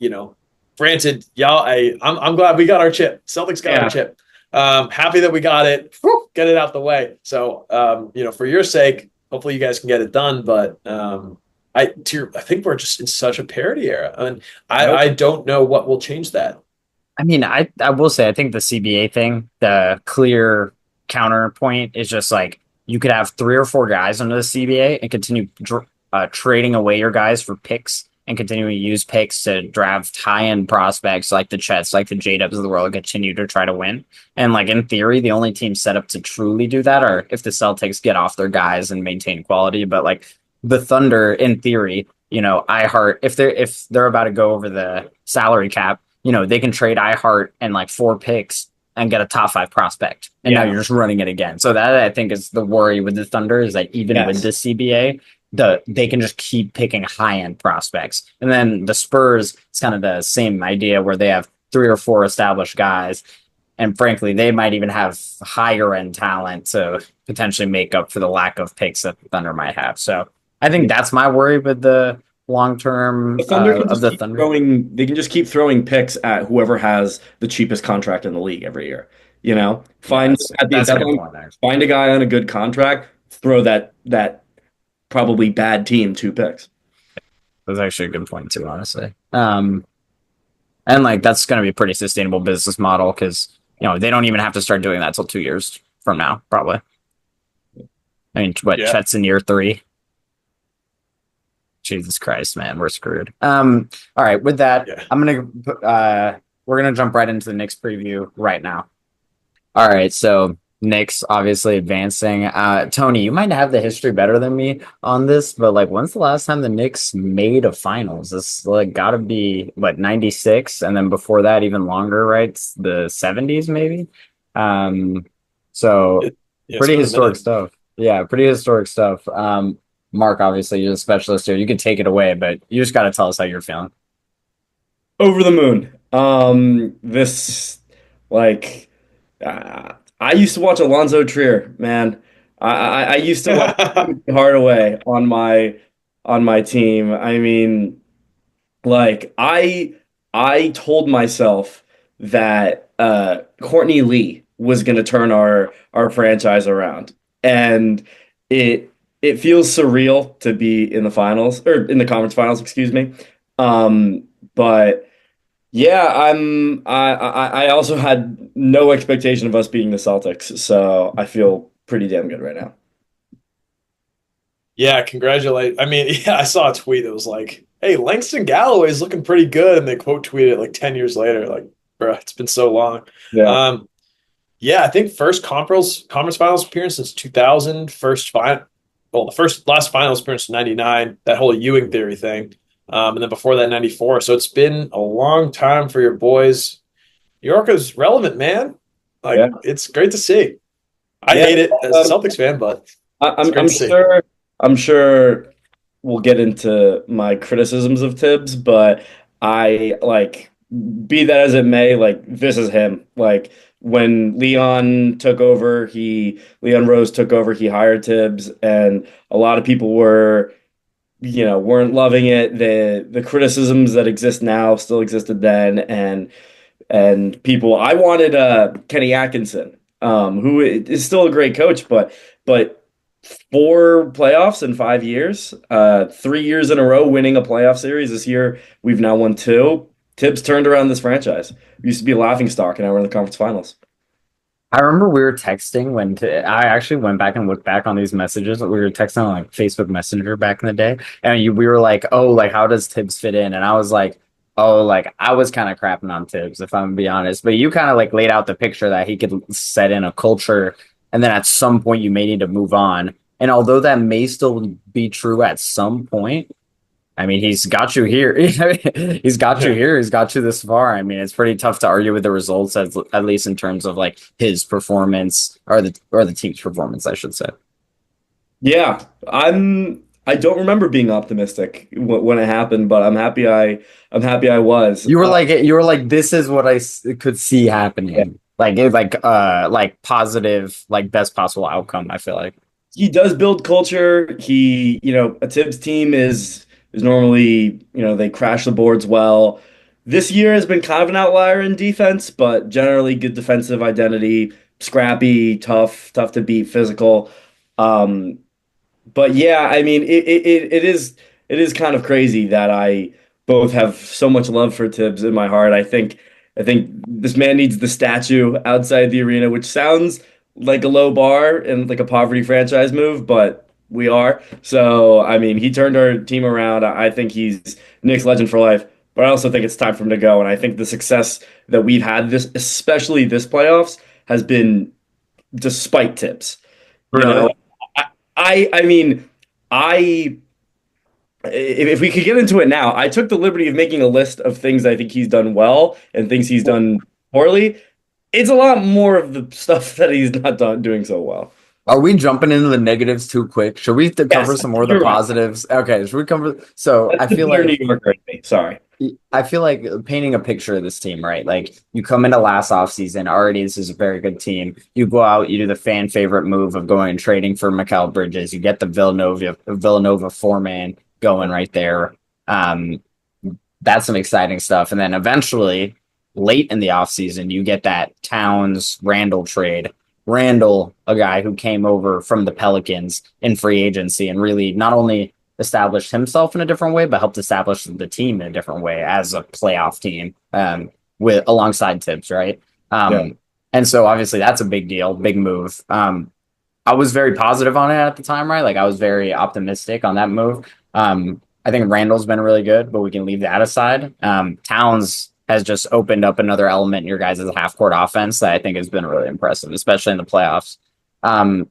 Speaker 2: granted, y'all, I'm glad we got our chip. Celtics got our chip. Happy that we got it. Whew, get it out the way. So, for your sake, hopefully you guys can get it done. But I think we're just in such a parity era, and I don't know what will change that.
Speaker 1: I mean, I will say, I think the CBA thing, the clear counterpoint is just you could have 3 or 4 guys under the CBA and continue trading away your guys for picks and continuing to use picks to draft high-end prospects like the Chets, like the J-Dubs of the world, and continue to try to win. And in theory, the only teams set up to truly do that are if the Celtics get off their guys and maintain quality. But the Thunder, in theory, if they're about to go over the salary cap, they can trade iHeart and 4 picks and get a top 5 prospect. And now you're just running it again. So that, I think, is the worry with the Thunder, is that even with the CBA, they can just keep picking high-end prospects. And then the Spurs, it's kind of the same idea where they have 3 or 4 established guys. And frankly, they might even have higher end talent to potentially make up for the lack of picks that the Thunder might have. So I think that's my worry with the long-term
Speaker 3: The Thunder can
Speaker 1: of
Speaker 3: just
Speaker 1: the
Speaker 3: keep
Speaker 1: Thunder?
Speaker 3: throwing. They can just keep throwing picks at whoever has the cheapest contract in the league every year. You know,
Speaker 1: Yeah,
Speaker 3: find at the
Speaker 1: that's a good
Speaker 3: deadline,
Speaker 1: point, actually.
Speaker 3: find a guy on a good contract, throw that probably bad team 2 picks.
Speaker 1: That's actually a good point too, honestly. And like that's going to be a pretty sustainable business model because they don't even have to start doing that till 2 years from now, probably. I mean, what
Speaker 2: Yeah.
Speaker 1: Chet's in year 3? Jesus Christ, man, we're screwed. All right, with that,
Speaker 2: Yeah.
Speaker 1: we're gonna jump right into the Knicks preview right now. All right, so Knicks obviously advancing. Tony, you might have the history better than me on this, but like, when's the last time the Knicks made a finals? This like got to be what 96, and then before that, even longer, right? The 70s, maybe. Um, so
Speaker 2: Yeah, it's
Speaker 1: pretty
Speaker 2: been a
Speaker 1: historic
Speaker 2: minute.
Speaker 1: stuff. Yeah, pretty historic stuff. Mark, obviously, you're the specialist here. You can take it away, but you just got to tell us how you're feeling.
Speaker 3: Over the moon. This like I used to watch Alonzo Trier, man. I used to like Hardaway on my team. I mean, like I told myself that Courtney Lee was going to turn our franchise around, and it it feels surreal to be in the finals or in the conference finals, excuse me. But yeah, I also had no expectation of us beating the Celtics, so I feel pretty damn good right now.
Speaker 2: Yeah, congratulate. I mean, yeah, I saw a tweet that was like, "Hey, Langston Galloway's looking pretty good," and they quote tweeted it like 10 years later. Like, bro, it's been so long.
Speaker 3: Yeah.
Speaker 2: Um, yeah, I think first conference finals appearance since 2000. The first last finals appearance in '99. That whole Ewing theory thing, and then before that '94. So it's been a long time for your boys. New York is relevant, man. Like,
Speaker 3: Yeah.
Speaker 2: it's great to see. I
Speaker 3: Yeah.
Speaker 2: hate it as a
Speaker 3: Um,
Speaker 2: Celtics fan, but
Speaker 3: I,
Speaker 2: it's
Speaker 3: I'm
Speaker 2: great
Speaker 3: I'm
Speaker 2: to see.
Speaker 3: sure I'm sure we'll get into my criticisms of Tibbs, but I like be that as it may, like this is him. Like when Leon Rose took over, he hired Tibbs, and a lot of people weren't loving it. The criticisms that exist now still existed then, and people I wanted Kenny Atkinson, who is still a great coach, but 4 playoffs in 5 years, 3 years in a row winning a playoff series. This year we've now won two. Tibbs turned around this franchise. We used to be a laughing stock, and now we're in the conference finals.
Speaker 1: I remember we were texting I actually went back and looked back on these messages that we were texting on like Facebook Messenger back in the day, and we were like, "Oh, like how does Tibbs fit in?" And I was like, "Oh, like I was kind of crapping on Tibbs if I'm gonna be honest." But you kind of like laid out the picture that he could set in a culture, and then at some point you may need to move on. And although that may still be true at some point, I mean, he's got you here. He's got you
Speaker 2: Yeah.
Speaker 1: here. He's got you this far. I mean, it's pretty tough to argue with the results, at least in terms of like his performance or the team's performance, I should say.
Speaker 3: Yeah, I don't remember being optimistic when it happened, but I'm happy I was.
Speaker 1: You were like, this is what could see
Speaker 3: Yeah.
Speaker 1: happening. Like positive, like best possible outcome. I feel like.
Speaker 3: He does build culture. A Tibbs team is normally, they crash the boards well. This year has been kind of an outlier in defense, but generally good defensive identity, scrappy, tough to beat, physical. Um, but yeah, I mean, it is kind of crazy that I both have so much love for Tibbs in my heart. I think this man needs the statue outside the arena, which sounds like a low bar and like a poverty franchise move, but we are. So I mean, he turned our team around. I think he's Knicks legend for life. But I also think it's time for him to go. And I think the success that we've had especially this playoffs, has been despite Tibbs. You know,
Speaker 1: Really?
Speaker 3: I I mean, I if we could get into it now, I took the liberty of making a list of things I think he's done well and things he's done poorly. It's a lot more of the stuff that he's not doing so well.
Speaker 1: Are we jumping into the negatives too quick? Should we cover
Speaker 3: Yes,
Speaker 1: some more of the
Speaker 3: you're right.
Speaker 1: positives? Okay, should we cover? So
Speaker 3: That's the bitter New Yorker in me. Sorry.
Speaker 1: I feel like painting a picture of this team, right? Like you come into last offseason, already this is a very good team. You go out, you do the fan favorite move of going and trading for Mikal Bridges. You get the Villanova four-man going right there. Um, that's some exciting stuff. And then eventually, late in the offseason, you get that Towns Randall trade. Randall, a guy who came over from the Pelicans in free agency and really not only established himself in a different way, but helped establish the team in a different way as a playoff team with alongside Tibbs, right?
Speaker 3: Yeah.
Speaker 1: And so obviously that's a big deal, big move. I was very positive on it at the time, right? Like I was very optimistic on that move. I think Randall's been really good, but we can leave that aside. Towns has just opened up another element in your guys' half court offense that I think has been really impressive, especially in the playoffs. And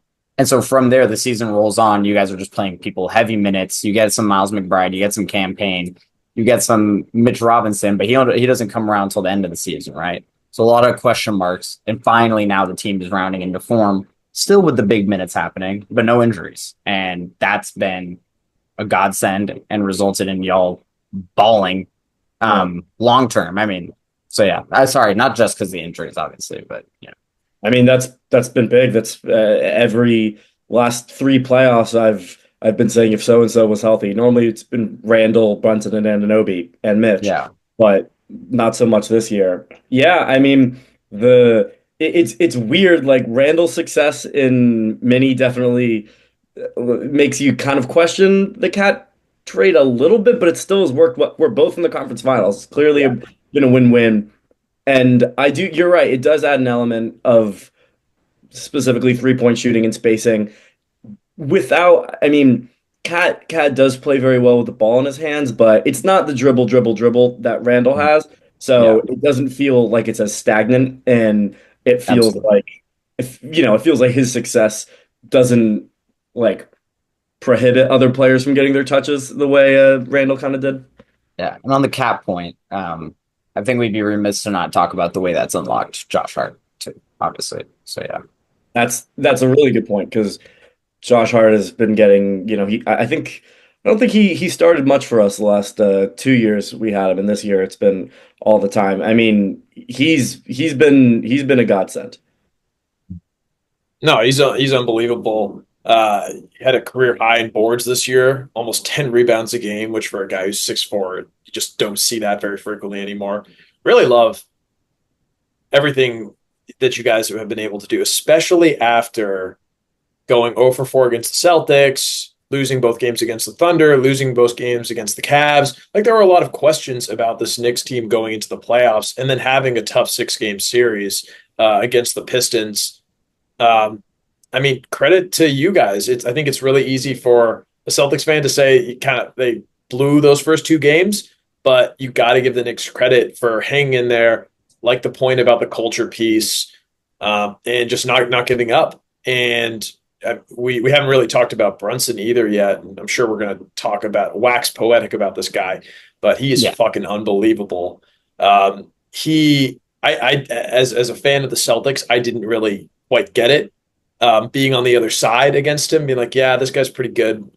Speaker 1: so from there, the season rolls on. You guys are just playing people heavy minutes. You get some Miles McBride, you get some campaign, you get some Mitch Robinson, but he doesn't come around until the end of the season, right? So a lot of question marks. And finally, now the team is rounding into form, still with the big minutes happening, but no injuries. And that's been a godsend and resulted in y'all balling long term. I mean, so yeah, sorry, not just because the injuries, obviously, but yeah.
Speaker 3: I mean, that's been big. That's every last three playoffs I've been saying if so and so was healthy. Normally it's been Randall, Brunson, and Anunoby and Mitch,
Speaker 1: Yeah.
Speaker 3: but not so much this year. Yeah, I mean it's weird. Like Randall's success in mini definitely makes you kind of question the cat trade a little bit, but it still has worked. We're both in the conference finals. It's clearly
Speaker 1: Yeah.
Speaker 3: been a win-win. And you're right, it does add an element of specifically three-point shooting and spacing. I mean, Cat does play very well with the ball in his hands, but it's not the dribble that Randall has.
Speaker 1: Yeah.
Speaker 3: So it doesn't feel like it's as stagnant, and it feels
Speaker 1: Absolutely.
Speaker 3: like if it feels like his success doesn't like prohibit other players from getting their touches the way Randall kind of did.
Speaker 1: Yeah. And on the cap point, I think we'd be remiss to not talk about the way that's unlocked Josh Hart too, obviously. So yeah.
Speaker 3: That's a really good point because Josh Hart has been getting, I don't think he started much for us the last 2 years we had him, and this year it's been all the time. I mean, he's been a godsend.
Speaker 2: No, he's unbelievable. He had a career high in boards this year, almost 10 rebounds a game, which for a guy who's 6'4", you just don't see that very frequently anymore. Really love everything that you guys have been able to do, especially after going 0 for 4 against the Celtics, losing both games against the Thunder, losing both games against the Cavs. Like there were a lot of questions about this Knicks team going into the playoffs and then having a tough 6-game series against the Pistons. I mean, credit to you guys. I think it's really easy for a Celtics fan to say they blew those first 2 games, but you got to give the Knicks credit for hanging in there, like the point about the culture piece, and just not giving up. And we haven't really talked about Brunson either yet. And I'm sure we're going to talk about wax poetic about this guy, but he is fucking unbelievable. As a fan of the Celtics, I didn't really quite get it. Being on the other side against him, being like, yeah, this guy's pretty good.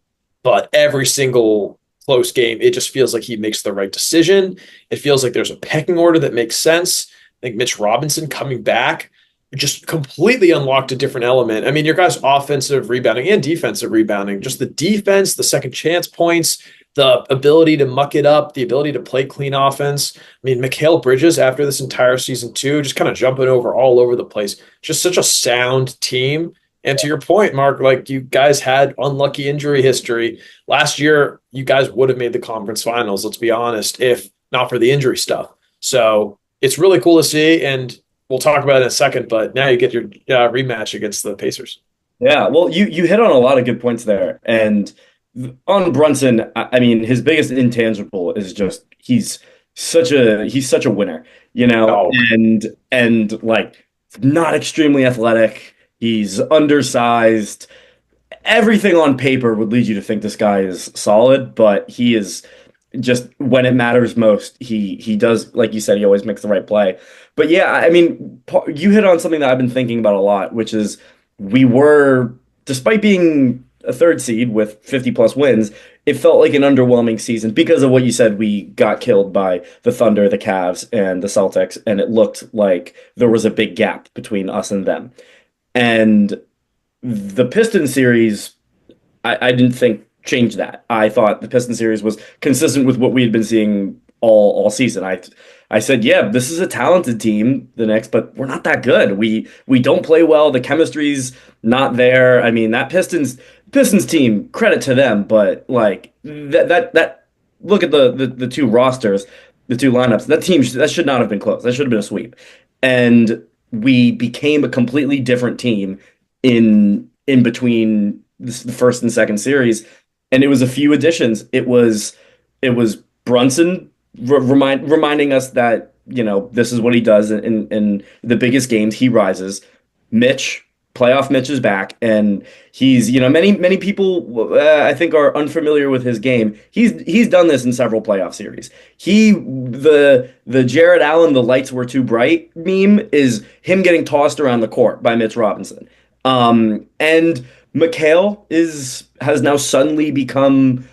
Speaker 2: But every single close game, it just feels like he makes the right decision. It feels like there's a pecking order that makes sense. I think Mitch Robinson coming back just completely unlocked a different element. I mean, your guys' offensive rebounding and defensive rebounding, just the defense, the second chance points, the ability to muck it up, the ability to play clean offense. I mean, Mikal Bridges after this entire season too, just kind of jumping over all over the place. Just such a sound team. And to your point, Mark, like you guys had unlucky injury history. Last year, you guys would have made the conference finals, let's be honest, if not for the injury stuff. So it's really cool to see. And we'll talk about it in a second, but now you get your rematch against the Pacers.
Speaker 3: Yeah, well, you hit on a lot of good points there. And on Brunson, I mean, his biggest intangible is just he's such a winner,
Speaker 2: Oh,
Speaker 3: and like not extremely athletic. He's undersized. Everything on paper would lead you to think this guy is solid, but he is just when it matters most, he does, like you said, he always makes the right play. But yeah, I mean, you hit on something that I've been thinking about a lot, which is we were, despite being a third seed with 50 plus wins, it felt like an underwhelming season because of what you said. We got killed by the Thunder, the Cavs, and the Celtics, and it looked like there was a big gap between us and them. And the Pistons series, I didn't think change that. I thought the Pistons series was consistent with what we had been seeing all season. I said, yeah, this is a talented team, the Knicks, but we're not that good. We don't play well. The chemistry's not there. I mean, that Pistons team, credit to them, but like that look at the two rosters, the two lineups. That team that should not have been close. That should have been a sweep. And we became a completely different team in between the first and second series, and it was a few additions. It was Brunson reminding us that this is what he does in the biggest games. He rises. Mitch, playoff Mitch is back, and he's many people I think are unfamiliar with his game. He's done this in several playoff series. The Jared Allen, the lights were too bright meme is him getting tossed around the court by Mitch Robinson. And McHale has now suddenly become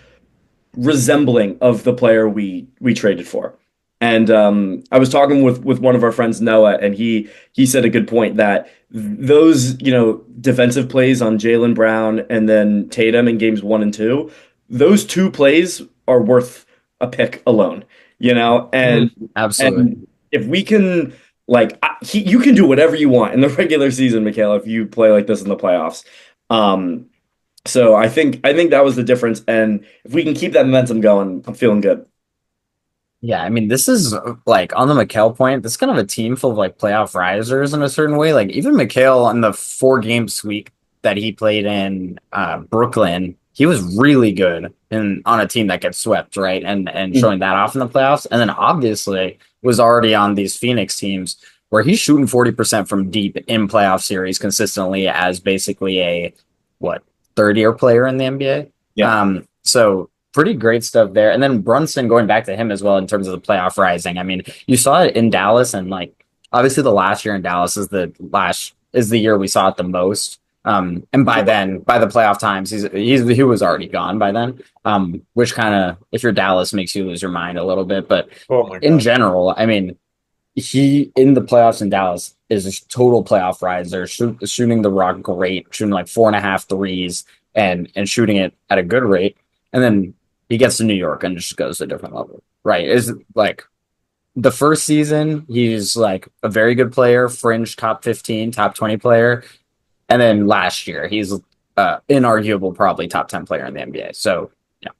Speaker 3: resembling of the player we traded for. And I was talking with one of our friends, Noah, and he said a good point that those defensive plays on Jaylen Brown and then Tatum in games 1 and 2, those two plays are worth a pick alone.
Speaker 1: Absolutely.
Speaker 3: And if we can you can do whatever you want in the regular season, Michaela, if you play like this in the playoffs. So I think that was the difference, and if we can keep that momentum going, I'm feeling good.
Speaker 1: Yeah, I mean, this is like on the McHale point, this is kind of a team full of like playoff risers in a certain way. Like even McHale on the 4-game sweep that he played in Brooklyn, he was really good on a team that gets swept, right? And showing that off in the playoffs. And then obviously was already on these Phoenix teams where he's shooting 40% from deep in playoff series consistently as basically a third-year player in the NBA.
Speaker 3: Yeah.
Speaker 1: So pretty great stuff there. And then Brunson, going back to him as well in terms of the playoff rising. I mean, you saw it in Dallas, and like obviously the last year in Dallas is the year we saw it the most. And by then, by the playoff times, he was already gone by then. Which kind of, if you're Dallas, makes you lose your mind a little bit. But in general, I mean, he in the playoffs in Dallas is a total playoff riser, shooting the rock great, shooting like 4.5 threes and shooting it at a good rate. And then he gets to New York and just goes to a different level, right? Is like the first season, he's like a very good player, fringe top 15, top 20 player. And then last year, he's inarguable, probably top 10 player in the NBA. So, yeah.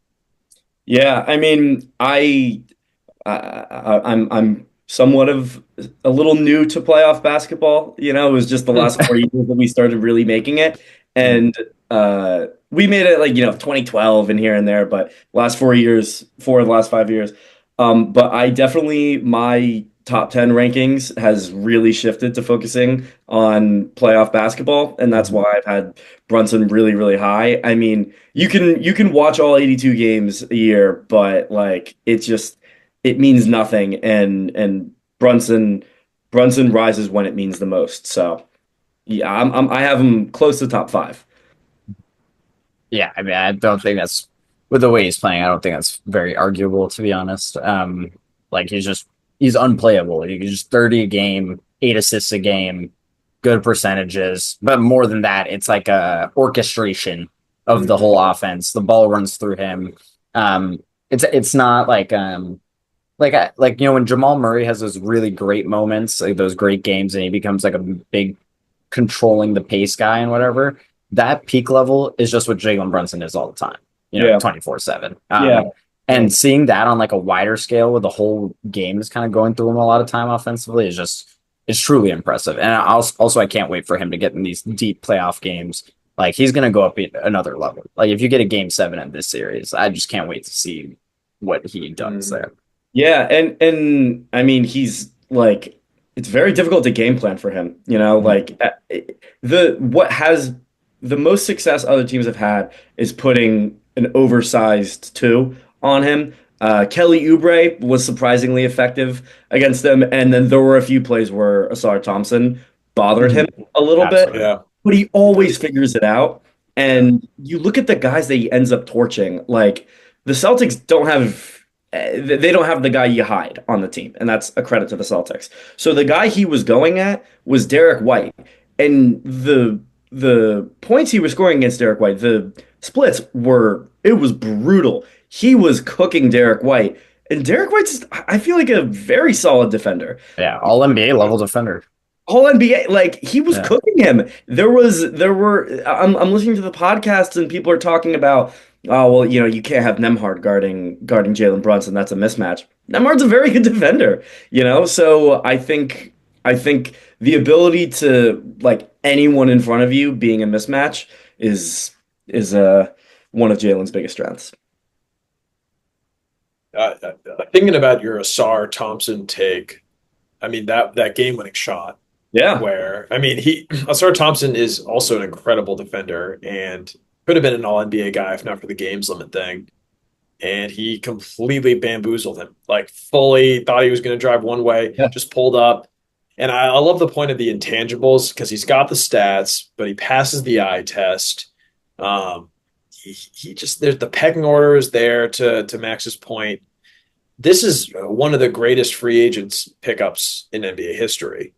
Speaker 3: Yeah, I mean, I'm somewhat of a little new to playoff basketball. It was just the last 4 years that we started really making it. And we made it 2012 and here and there, but last 4 years, 4 of the last 5 years. But I definitely, my top 10 rankings has really shifted to focusing on playoff basketball, and that's why I've had Brunson really, really high. I mean, you can watch all 82 games a year, but it means nothing, and Brunson rises when it means the most. So yeah, I have him close to top 5.
Speaker 1: Yeah, I mean, I don't think that's with the way he's playing. I don't think that's very arguable, to be honest. He's unplayable. He's just 30 a game, 8 assists a game, good percentages. But more than that, it's like a orchestration of the whole offense. The ball runs through him. It's not like when Jamal Murray has those really great moments, like those great games, and he becomes like a big controlling the pace guy and whatever. That peak level is just what Jalen Brunson is all the time, 24/7. And seeing that on like a wider scale with the whole game is kind of going through him a lot of time offensively is truly impressive. And I can't wait for him to get in these deep playoff games. Like he's going to go up another level. Like if you get a game 7 in this series, I just can't wait to see what he does there.
Speaker 3: Yeah. And I mean, he's like, it's very difficult to game plan for him, what has the most success other teams have had is putting an oversized 2 on him. Kelly Oubre was surprisingly effective against them, and then there were a few plays where Asar Thompson bothered him a little bit, but he always figures it out. And you look at the guys that he ends up torching, like the Celtics don't have the guy you hide on the team, and that's a credit to the Celtics. So the guy he was going at was Derek White, and the points he was scoring against Derek White, the splits it was brutal. He was cooking Derek White, and Derek White's, I feel like, a very solid defender.
Speaker 1: Yeah, all NBA level defender.
Speaker 3: All NBA, like he was
Speaker 1: Yeah.
Speaker 3: cooking him. I'm listening to the podcast and people are talking about, oh well, you can't have Nemhard guarding Jalen Brunson. That's a mismatch. Nemhard's a very good defender, So I think the ability to like anyone in front of you being a mismatch is one of Jalen's biggest strengths.
Speaker 2: Thinking about your Asar Thompson take, I mean that game-winning shot.
Speaker 3: Yeah.
Speaker 2: Where I mean, Asar Thompson is also an incredible defender and could have been an All NBA guy if not for the games limit thing. And he completely bamboozled him, like fully thought he was going to drive one way,
Speaker 3: Yeah.
Speaker 2: just pulled up. And I love the point of the intangibles because he's got the stats, but he passes the eye test. He just there's the pecking order is there to Max's point. This is one of the greatest free agents pickups in NBA history,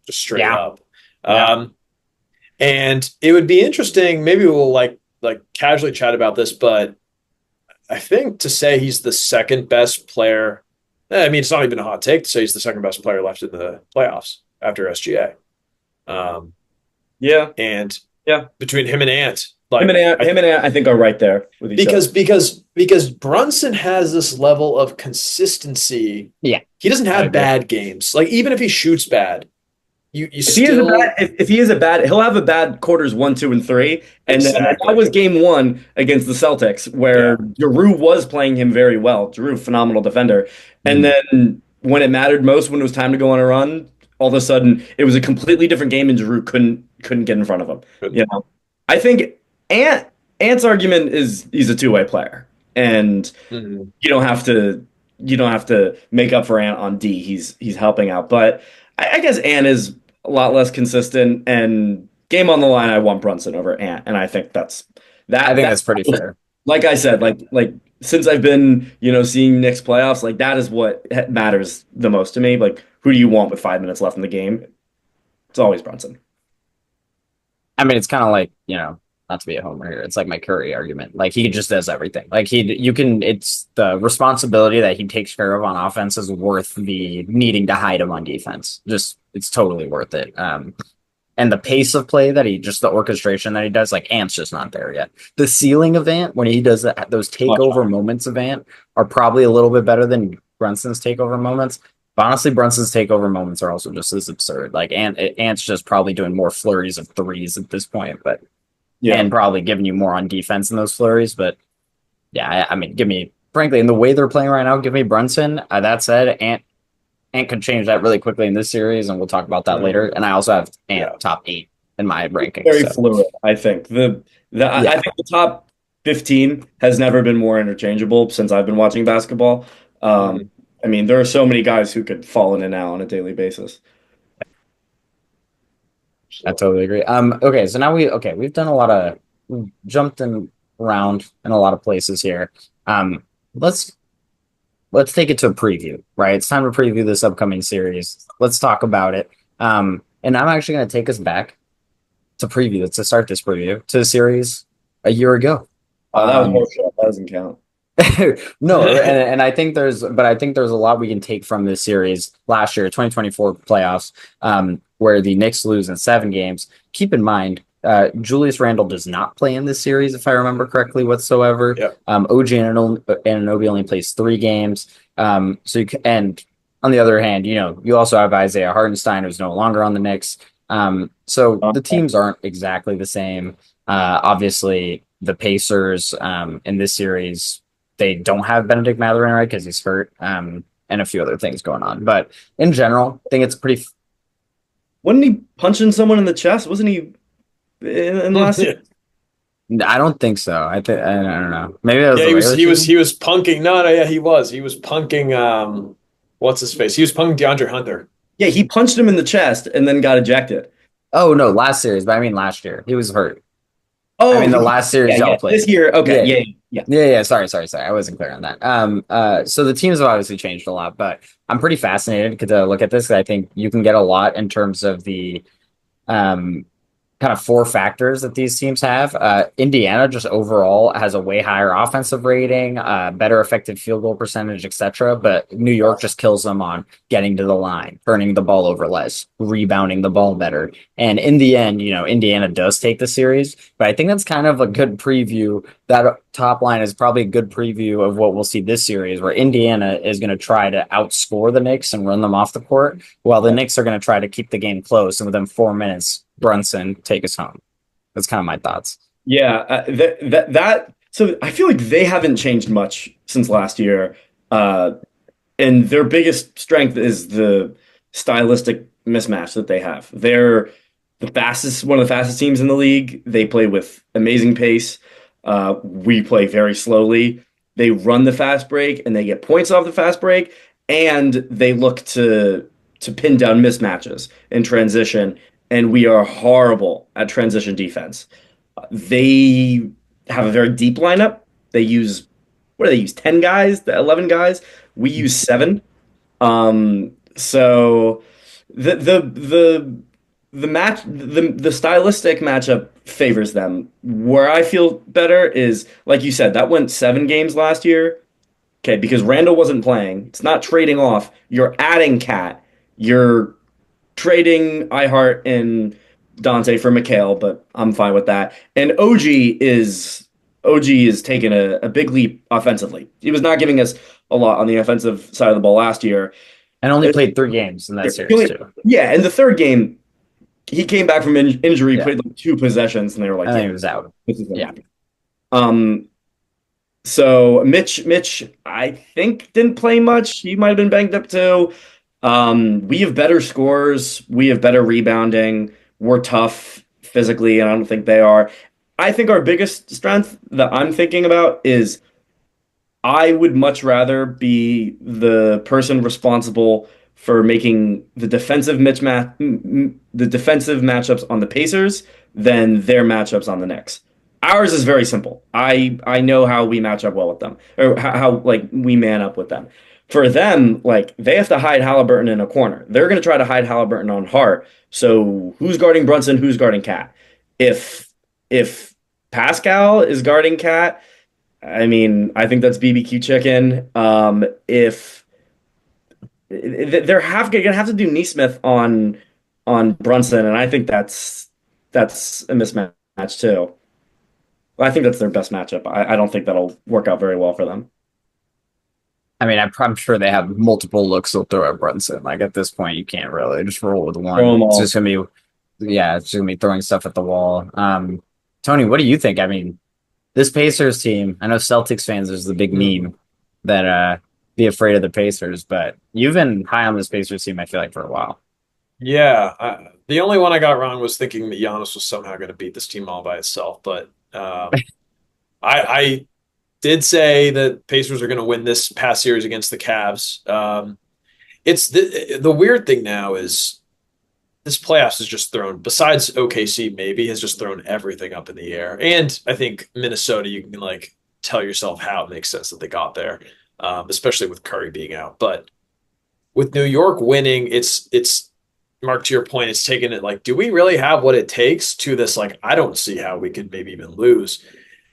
Speaker 2: just straight
Speaker 1: Yeah.
Speaker 2: up.
Speaker 1: Yeah.
Speaker 2: And it would be interesting. Maybe we'll like casually chat about this, but I think to say he's the second best player. I mean, it's not even a hot take to say he's the second best player left in the playoffs after SGA.
Speaker 3: Yeah.
Speaker 2: And
Speaker 3: Yeah.
Speaker 2: between him and Ant, like
Speaker 3: Him and Ant, I think, are right there with each other.
Speaker 2: because Brunson has this level of consistency.
Speaker 1: Yeah.
Speaker 2: He doesn't
Speaker 1: I
Speaker 2: have
Speaker 1: agree.
Speaker 2: bad games. Like even if he shoots bad, you
Speaker 3: If he is a bad, he'll have a bad quarters 1, 2, and 3, and then
Speaker 2: Exactly.
Speaker 3: that was game 1 against the Celtics, where Giroux was playing him very well. Giroux, phenomenal defender, and then when it mattered most, when it was time to go on a run, all of a sudden it was a completely different game, and Giroux couldn't get in front of him. I think Ant's argument is he's a two-way player, and you don't have to make up for Ant on D. He's helping out, but I guess Ant is a lot less consistent, and game on the line, I want Brunson over Ant, and I think that's
Speaker 1: pretty fair.
Speaker 3: Like I said, like since I've been seeing Knicks playoffs, like that is what matters the most to me. Like, who do you want with 5 minutes left in the game? It's always Brunson.
Speaker 1: I mean, it's kind of like, not to be a homer here. It's like my Curry argument. Like he just does everything. Like it's the responsibility that he takes care of on offense is worth the needing to hide him on defense. Just, it's totally worth it. And the pace of play the orchestration that he does, like Ant's just not there yet. The ceiling of Ant, when he does those takeover moments of Ant, are probably a little bit better than Brunson's takeover moments. But honestly, Brunson's takeover moments are also just as absurd. Like Ant's just probably doing more flurries of threes at this point, but and probably giving you more on defense in those flurries. But yeah, I mean, frankly, in the way they're playing right now, give me Brunson. That said, Ant could change that really quickly in this series, and we'll talk about that later. And I also have Ant top 8 in my rankings.
Speaker 3: Very fluid, I think. I think the top 15 has never been more interchangeable since I've been watching basketball. I mean, there are so many guys who could fall in and out on a daily basis.
Speaker 1: I totally agree. Okay, so now we've done we've jumped around in a lot of places here. Let's take it to a preview, right? It's time to preview this upcoming series. Let's talk about it. And I'm actually going to take us back to start this preview to the series a year ago.
Speaker 3: Oh, that was horseshit. That doesn't count.
Speaker 1: No, and I think there's a lot we can take from this series last year, 2024 playoffs, where the Knicks lose in 7 games. Keep in mind, Julius Randle does not play in this series, if I remember correctly, whatsoever.
Speaker 2: Yep.
Speaker 1: OG Anunoby only plays 3 games. And on the other hand, you also have Isaiah Hartenstein, who's no longer on the Knicks. So the teams aren't exactly the same. Obviously, the Pacers in this series, they don't have Benedict Mathurin, right, because he's hurt, and a few other things going on. But in general, I think it's pretty.
Speaker 3: Wasn't he punching someone in the chest? Wasn't he in the last year?
Speaker 1: I don't think so. I don't know. Maybe that was
Speaker 2: he was punking. No, yeah, he was punking. What's his face? He was punking DeAndre Hunter.
Speaker 3: Yeah, he punched him in the chest and then got ejected.
Speaker 1: Oh no, last series, but I mean last year he was hurt.
Speaker 3: Oh,
Speaker 1: I mean the last series y'all played
Speaker 3: this year. Okay,
Speaker 1: yeah. Sorry. I wasn't clear on that. So the teams have obviously changed a lot, but I'm pretty fascinated to look at this. I think you can get a lot in terms of the kind kind of four factors that these teams have. Indiana just overall has a way higher offensive rating, better effective field goal percentage, etc. But New York just kills them on getting to the line, turning the ball over less, rebounding the ball better. And in the end, Indiana does take the series, but I think that's kind of a good preview. That top line is probably a good preview of what we'll see this series, where Indiana is going to try to outscore the Knicks and run them off the court, while the Knicks are going to try to keep the game close. And within 4 minutes, Brunson, take us home. That's kind of my thoughts.
Speaker 3: Yeah, so I feel like they haven't changed much since last year. And their biggest strength is the stylistic mismatch that they have. They're one of the fastest teams in the league. They play with amazing pace. We play very slowly. They run the fast break and they get points off the fast break, and they look to pin down mismatches in transition. And we are horrible at transition defense. They have a very deep lineup. They use 10 guys, 11 guys. We use 7. So the stylistic matchup favors them. Where I feel better is, like you said, that went 7 games last year. Okay, because Randall wasn't playing. It's not trading off. You're adding Cat. You're trading iHeart and Dante for Mikhail, but I'm fine with that. And OG is taking a big leap offensively. He was not giving us a lot on the offensive side of the ball last year.
Speaker 1: And only played 3 games in that series, too.
Speaker 3: Yeah, in the third game, he came back from injury, played like 2 possessions, and they were like,
Speaker 1: I think he was out.
Speaker 3: Yeah. So Mitch, I think didn't play much. He might have been banged up too. We have better scores. We have better rebounding. We're tough physically, and I don't think they are. I think our biggest strength that I'm thinking about is I would much rather be the person responsible for making the defensive matchups on the Pacers than their matchups on the Knicks. Ours is very simple. I know how we match up well with them, or how like we man up with them. For them, like they have to hide Halliburton in a corner. They're going to try to hide Halliburton on Hart. So who's guarding Brunson? Who's guarding Cat? If Pascal is guarding Cat, I mean, I think that's BBQ chicken. If they're gonna have to do Neesmith on Brunson, and I think that's a mismatch too. I think that's their best matchup. I don't think that'll work out very well for them.
Speaker 1: I mean, I'm sure they have multiple looks they'll throw at Brunson. Like at this point, you can't really just roll with one. It's just gonna be throwing stuff at the wall. Tony, what do you think? I mean, this Pacers team, I know Celtics fans, there's the big meme that be afraid of the Pacers, but you've been high on this Pacers team, I feel like, for a while.
Speaker 2: Yeah, the only one I got wrong was thinking that Giannis was somehow going to beat this team all by itself. But I did say that Pacers are going to win this past series against the Cavs. It's the weird thing now is this playoffs has just thrown, besides OKC maybe, has just thrown everything up in the air. And I think Minnesota, you can like tell yourself how it makes sense that they got there, especially with Curry being out. But with New York winning, it's Mark, to your point, it's taken it like, do we really have what it takes to this? Like, I don't see how we could maybe even lose.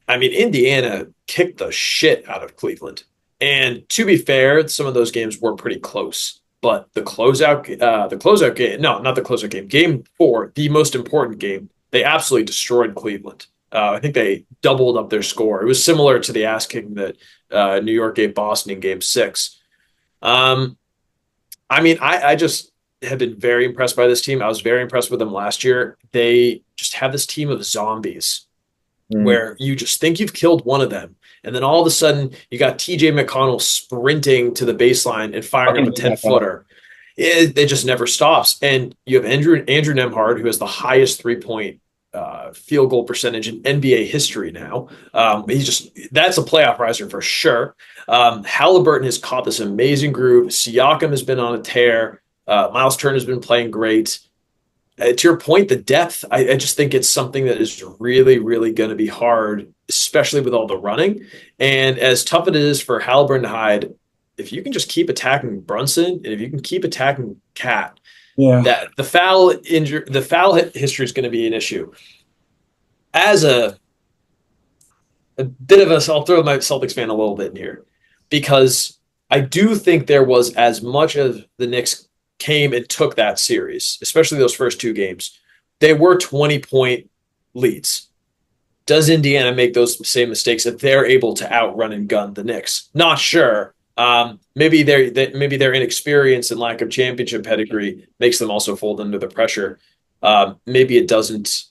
Speaker 2: I mean, Indiana kicked the shit out of Cleveland. And to be fair, some of those games were pretty close. But the closeout game, no, not the closeout game, game 4, the most important game, they absolutely destroyed Cleveland. I think they doubled up their score. It was similar to the ass kicking that New York gave Boston in game 6. I mean, I just have been very impressed by this team. I was very impressed with them last year. They just have this team of zombies where you just think you've killed one of them. And then all of a sudden, you got TJ McConnell sprinting to the baseline and firing up a 10-footer. It just never stops. And you have Andrew Nembhard, who has the highest three-point field goal percentage in NBA history now. That's a playoff riser for sure. Halliburton has caught this amazing groove. Siakam has been on a tear. Miles Turner has been playing great. To your point, the depth, I just think it's something that is really, really going to be hard, especially with all the running. And as tough it is for Halliburton to hide, if you can just keep attacking Brunson and if you can keep attacking Cat,
Speaker 3: Yeah.
Speaker 2: That the foul history is going to be an issue. As a bit of a, I'll throw my Celtics fan a little bit in here because I do think there was as much of the Knicks came and took that series, especially those first two games. They were 20-point leads. Does Indiana make those same mistakes if they're able to outrun and gun the Knicks? Not sure. Maybe their inexperience and lack of championship pedigree makes them also fold under the pressure. Maybe it doesn't.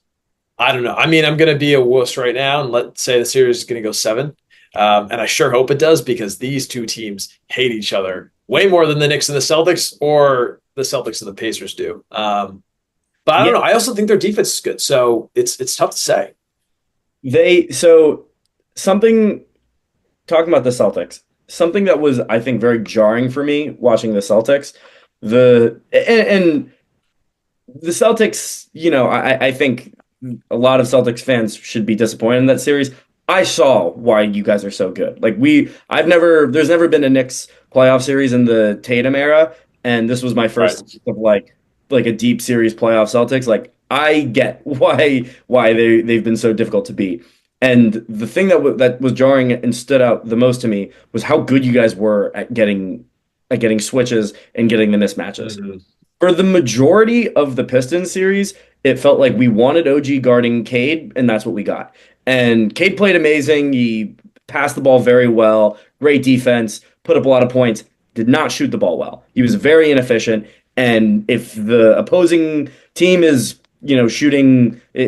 Speaker 2: I don't know. I mean, I'm going to be a wuss right now and let's say the series is going to go seven. And I sure hope it does because these two teams hate each other way more than the Knicks and the Celtics or the Celtics and the Pacers do. But I don't
Speaker 3: Yeah.
Speaker 2: know. I also think their defense is good. So it's tough to say.
Speaker 3: So something talking about the Celtics, something that was, I think, very jarring for me watching the Celtics, and the Celtics, I think a lot of Celtics fans should be disappointed in that series. I saw why you guys are so good. There's never been a Knicks playoff series in the Tatum era, and this was my
Speaker 2: Right.
Speaker 3: first of like a deep series playoff Celtics. Like I get why they've been so difficult to beat. And the thing that was jarring and stood out the most to me was how good you guys were at getting switches and getting the mismatches.
Speaker 2: Mm-hmm.
Speaker 3: For the majority of the Pistons series, it felt like we wanted OG guarding Cade, and that's what we got. And Cade played amazing. He passed the ball very well, great defense, put up a lot of points, did not shoot the ball well. He was very inefficient. And if the opposing team is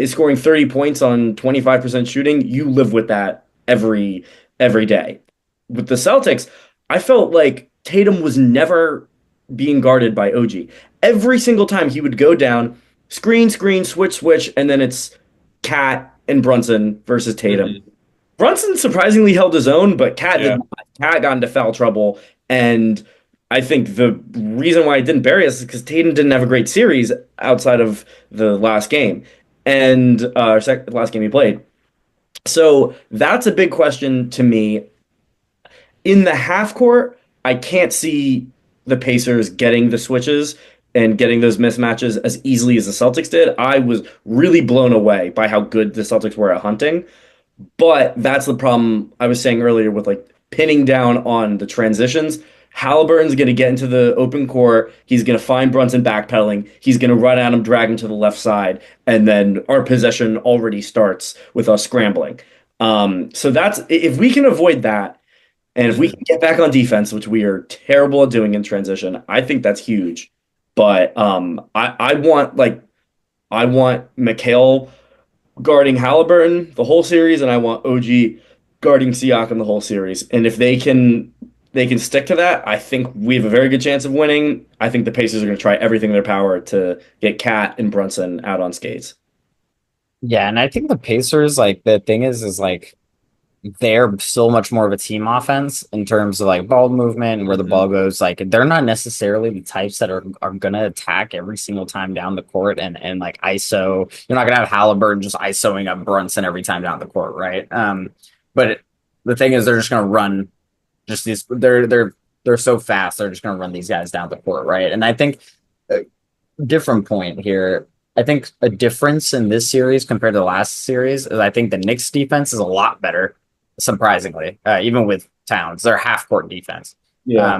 Speaker 3: scoring 30 points on 25% shooting, you live with that every day. With the Celtics, I felt like Tatum was never being guarded by OG. Every single time he would go down, screen, switch, and then it's Cat and Brunson versus Tatum.
Speaker 2: Mm-hmm.
Speaker 3: Brunson surprisingly held his own, but Cat did
Speaker 2: Yeah.
Speaker 3: not. Cat got into foul trouble, and I think the reason why it didn't bury us is because Tatum didn't have a great series outside of the last game, and last game he played. So that's a big question to me. In the half court, I can't see the Pacers getting the switches and getting those mismatches as easily as the Celtics did. I was really blown away by how good the Celtics were at hunting. But that's the problem I was saying earlier with like pinning down on the transitions. Halliburton's going to get into the open court. He's going to find Brunson backpedaling. He's going to run at him, drag him to the left side, and then our possession already starts with us scrambling. So that's if we can avoid that, and if we can get back on defense, which we are terrible at doing in transition, I think that's huge. But I want Mikhail guarding Halliburton the whole series, and I want OG guarding Siakam the whole series. And if they can stick to that, I think we have a very good chance of winning. I think the Pacers are going to try everything in their power to get Cat and Brunson out on skates.
Speaker 1: Yeah, and I think the Pacers, like the thing is like they're still much more of a team offense in terms of like ball movement and where the ball goes. Like they're not necessarily the types that are gonna attack every single time down the court and like ISO. You're not gonna have Halliburton just ISOing up Brunson every time down the court, right? But the thing is, they're just gonna run just these. They're so fast. They're just gonna run these guys down the court, right? And I think a different point here. I think a difference in this series compared to the last series is I think the Knicks defense is a lot better, surprisingly, even with Towns, their half court defense.
Speaker 3: Yeah.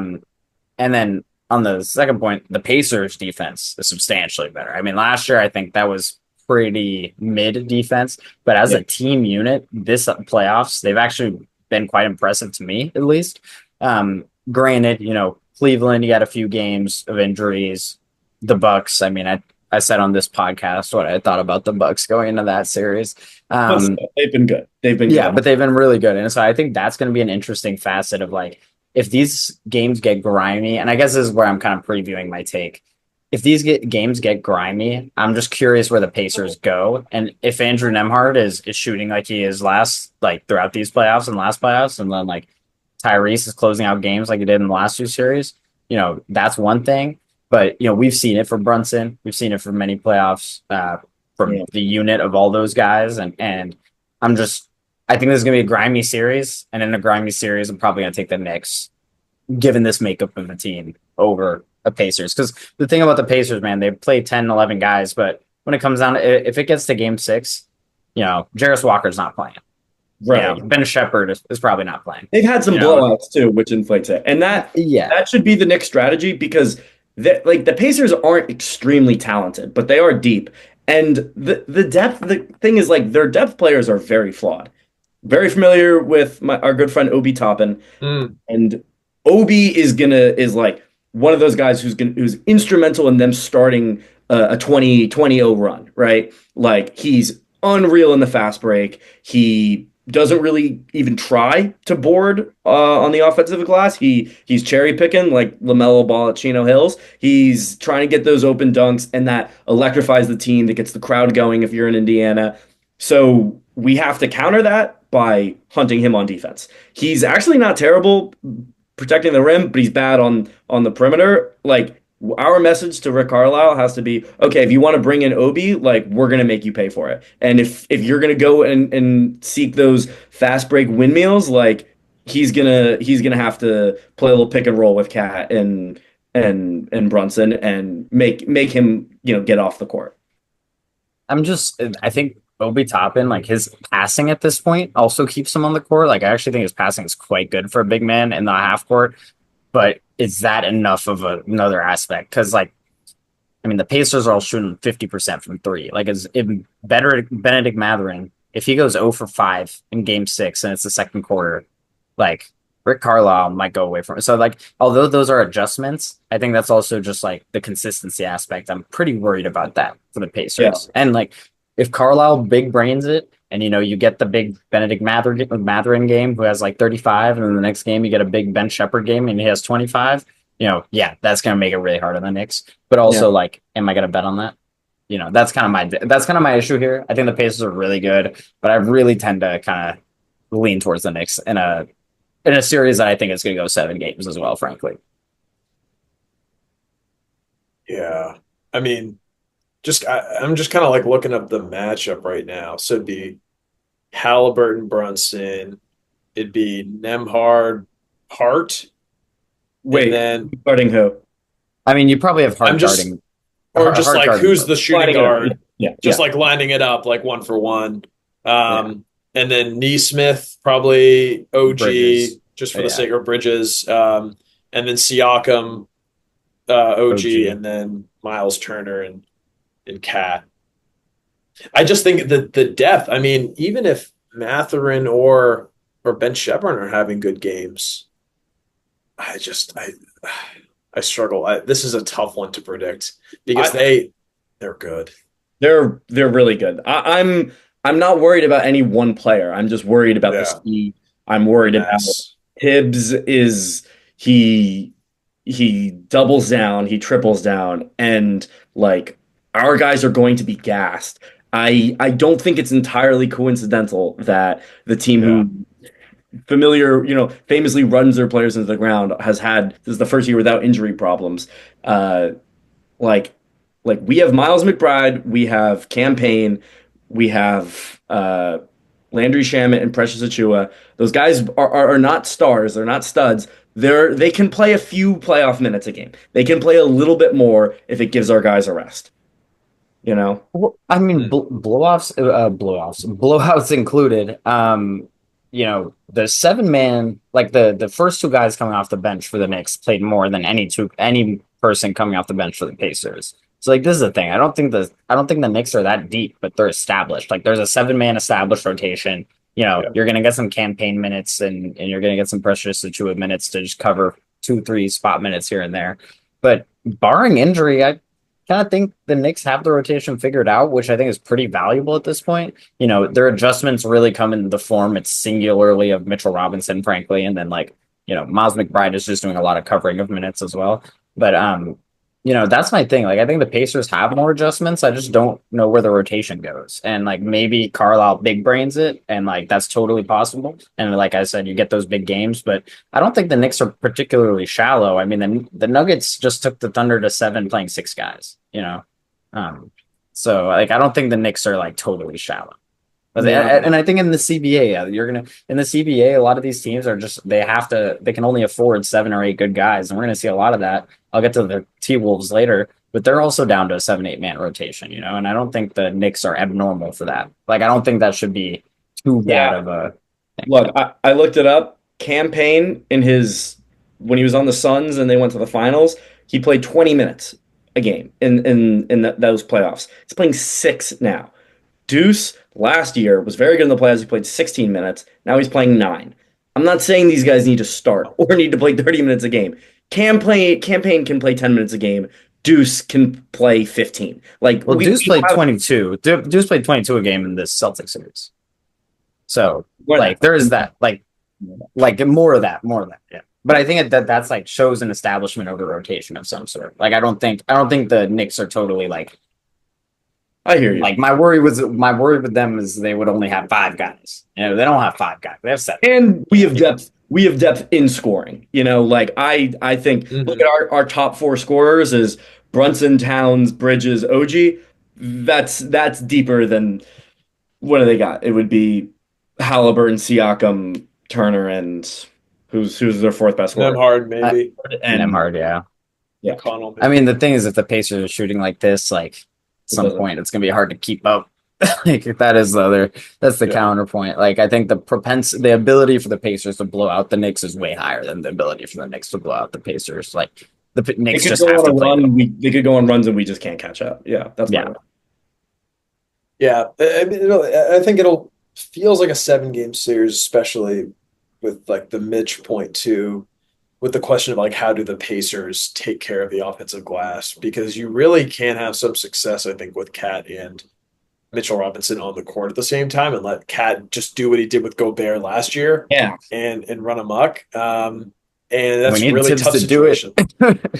Speaker 1: And then on the second point, the Pacers defense is substantially better. I mean, last year, I think that was pretty mid defense, but as a team unit, this playoffs, they've actually been quite impressive to me, at least. Granted, Cleveland, you got a few games of injuries. The Bucks, I mean, I said on this podcast what I thought about the Bucks going into that series.
Speaker 3: They've been good.
Speaker 1: Yeah, but they've been really good. And so I think that's going to be an interesting facet of like, if these games get grimy, and I guess this is where I'm kind of previewing my take. If these games get grimy, I'm just curious where the Pacers go. And if Andrew Nembhard is shooting like he is throughout these playoffs and last playoffs, and then like Tyrese is closing out games like he did in the last two series, that's one thing. But, we've seen it for Brunson. We've seen it for many playoffs from the unit of all those guys. And I think this is going to be a grimy series. And in a grimy series, I'm probably going to take the Knicks, given this makeup of the team, over a Pacers. Because the thing about the Pacers, man, they play 10, 11 guys, but when it comes down to if it gets to game six, Jarris Walker's not playing.
Speaker 3: Right.
Speaker 1: Ben Shepherd is probably not playing.
Speaker 3: They've had some blowouts too, which inflates it. And that should be the Knicks strategy because the Pacers aren't extremely talented, but they are deep. And the depth, the thing is like their depth players are very flawed. Very familiar with our good friend Obi Toppin. And Obi is like one of those guys who's instrumental in them starting a 20-0 run, right? Like he's unreal in the fast break. He doesn't really even try to board on the offensive glass. He's cherry picking like LaMelo Ball at Chino Hills. He's trying to get those open dunks, and that electrifies the team, that gets the crowd going if you're in Indiana. So we have to counter that by hunting him on defense. He's actually not terrible protecting the rim, but he's bad on the perimeter. Like our message to Rick Carlisle has to be, okay, if you want to bring in Obi, like we're gonna make you pay for it. And if you're gonna go and seek those fast break windmills, like he's gonna have to play a little pick and roll with Cat and Brunson and make him get off the court.
Speaker 1: I think Obi Toppin, like his passing at this point also keeps him on the court. Like I actually think his passing is quite good for a big man in the half court. But is that enough of another aspect? Because, the Pacers are all shooting 50% from three. Like, Benedict Mathurin, if he goes 0 for 5 in game 6 and it's the second quarter, like, Rick Carlisle might go away from it. So, although those are adjustments, I think that's also just, the consistency aspect. I'm pretty worried about that for the Pacers. Yeah. And, if Carlisle big brains it, and you get the big Benedict Mathurin game who has 35, and then the next game you get a big Ben Shepherd game and he has 25. That's gonna make it really hard on the Knicks. But also, am I gonna bet on that? That's kind of my issue here. I think the Pacers are really good, but I really tend to kind of lean towards the Knicks in a series that I think is gonna go 7 games as well. Frankly,
Speaker 2: yeah. I'm just kind of looking up the matchup right now. So it'd be Halliburton, Brunson. It'd be Nembhard, Hart.
Speaker 3: Wait,
Speaker 2: and then
Speaker 3: guarding who?
Speaker 1: You probably have Hart guarding.
Speaker 2: Or just who's the shooting guard?
Speaker 3: Yeah.
Speaker 2: Lining it up 1 for 1. And then Neesmith, probably OG, Bridges. Just for the sake of Bridges. And then Siakam, OG, and then Miles Turner and Cat. I just think that the depth, even if Mathurin or Ben Shepherd are having good games, I struggle. This is a tough one to predict because they're good. They're
Speaker 3: really good. I'm not worried about any one player. I'm just worried about the speed. I'm worried about Tibbs he doubles down, he triples down, and our guys are going to be gassed. I don't think it's entirely coincidental that the team who famously runs their players into the ground this is the first year without injury problems. We have Miles McBride, we have Campaign, we have Landry Shamet and Precious Achiuwa. Those guys are not stars, they're not studs. They can play a few playoff minutes a game. They can play a little bit more if it gives our guys a rest.
Speaker 1: Well, blowouts included. The 7-man, the first 2 guys coming off the bench for the Knicks played more than any person coming off the bench for the Pacers. So this is the thing. I don't think the Knicks are that deep, but they're established. There's a 7-man established rotation. You're gonna get some campaign minutes and you're gonna get some Precious Achiuwa minutes to just cover 2-3 spot minutes here and there. But barring injury, I kind of think the Knicks have the rotation figured out, which I think is pretty valuable at this point. Their adjustments really come in the form it's singularly of Mitchell Robinson, frankly, and then Miles McBride is just doing a lot of covering of minutes as well. But that's my thing. I think the Pacers have more adjustments. I just don't know where the rotation goes. And maybe Carlisle big brains it, and that's totally possible. And like I said, you get those big games, but I don't think the Knicks are particularly shallow. The Nuggets just took the Thunder to 7 playing 6 guys, So I don't think the Knicks are totally shallow. And I think in the CBA, you're gonna in the CBA, a lot of these teams are just they can only afford 7 or 8 good guys, and we're gonna see a lot of that. I'll get to the T Wolves later, but they're also down to a 7, 8 man rotation, and I don't think the Knicks are abnormal for that. Like, I don't think that should be too bad of a thing.
Speaker 3: Look, I looked it up. Campaign when he was on the Suns and they went to the finals, he played 20 minutes a game in those playoffs. He's playing 6 now. Deuce last year was very good in the playoffs. He played 16 minutes. Now he's playing 9. I'm not saying these guys need to start or need to play 30 minutes a game. Campaign can play 10 minutes a game. Deuce can play 15.
Speaker 1: Deuce played 22. Deuce played 22 a game in this Celtics series. So there is that, more of that, yeah. But I think that's shows an establishment of a rotation of some sort. I don't think the Knicks are totally
Speaker 3: I hear you.
Speaker 1: My worry with them is they would only have 5 guys. They don't have 5 guys. They have 7.
Speaker 3: And we have depth. We have depth in scoring. I think look at our top 4 scorers is Brunson, Towns, Bridges, OG. That's deeper than what do they got? It would be Halliburton, Siakam, Turner, and who's their 4th best scorer?
Speaker 2: Nemhard, maybe.
Speaker 1: Nemhard, yeah.
Speaker 3: Yeah.
Speaker 2: Connell,
Speaker 1: I mean, the thing is, if the Pacers are shooting like this, at some point, it's gonna be hard to keep up. That's the counterpoint. I think the ability for the Pacers to blow out the Knicks is way higher than the ability for the Knicks to blow out the Pacers. The Knicks just have to play.
Speaker 3: They could go on runs and we just can't catch up. Yeah, that's
Speaker 2: Yeah, I mean, I think feels like a 7-game series, especially with the Mitch point too, with the question of how do the Pacers take care of the offensive glass, because you really can have some success, I think, with Cat and Mitchell Robinson on the court at the same time and let Cat just do what he did with Gobert last year, and run amok. And that's a really tough situation.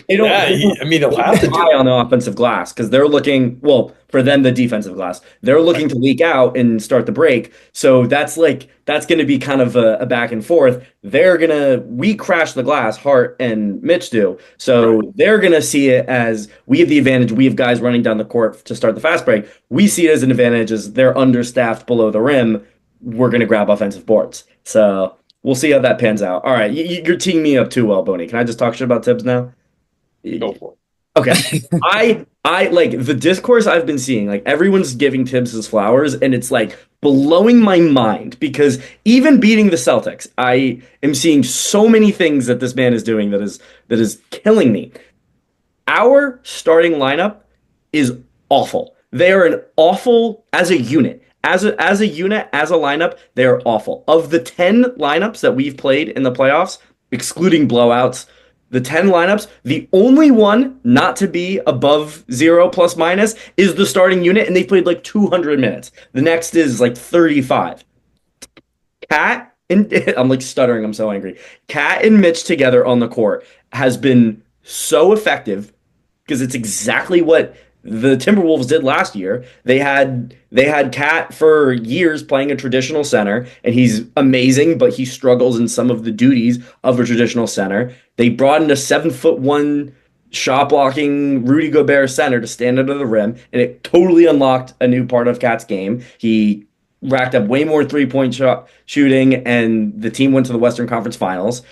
Speaker 1: He'll have to
Speaker 2: do it
Speaker 3: on the offensive glass because they're looking, for them, the defensive glass. They're looking to leak out and start the break. So that's going to be kind of a back and forth. We crash the glass, Hart and Mitch do. So they're going to see it as we have the advantage. We have guys running down the court to start the fast break. We see it as an advantage as they're understaffed below the rim. We're going to grab offensive boards. So we'll see how that pans out. All right, you're teeing me up too well, Boney. Can I just talk shit about Tibbs now?
Speaker 2: Go for it.
Speaker 3: Okay. I the discourse I've been seeing, everyone's giving Tibbs his flowers, and it's blowing my mind because even beating the Celtics, I am seeing so many things that this man is doing that is killing me. Our starting lineup is awful. They are an awful as a unit. As a unit, as a lineup, they're awful. Of the 10 lineups that we've played in the playoffs, excluding blowouts, the 10 lineups, the only one not to be above 0 plus minus is the starting unit, and they played 200 minutes. The next is 35. Cat and I'm stuttering, I'm so angry. Cat and Mitch together on the court has been so effective because it's exactly what the Timberwolves did last year. They had Cat for years playing a traditional center, and he's amazing, but he struggles in some of the duties of a traditional center. They brought in a 7'1" shot blocking Rudy Gobert center to stand under the rim, and it totally unlocked a new part of Cat's game. He racked up way more 3-point shot shooting, and the team went to the Western Conference Finals.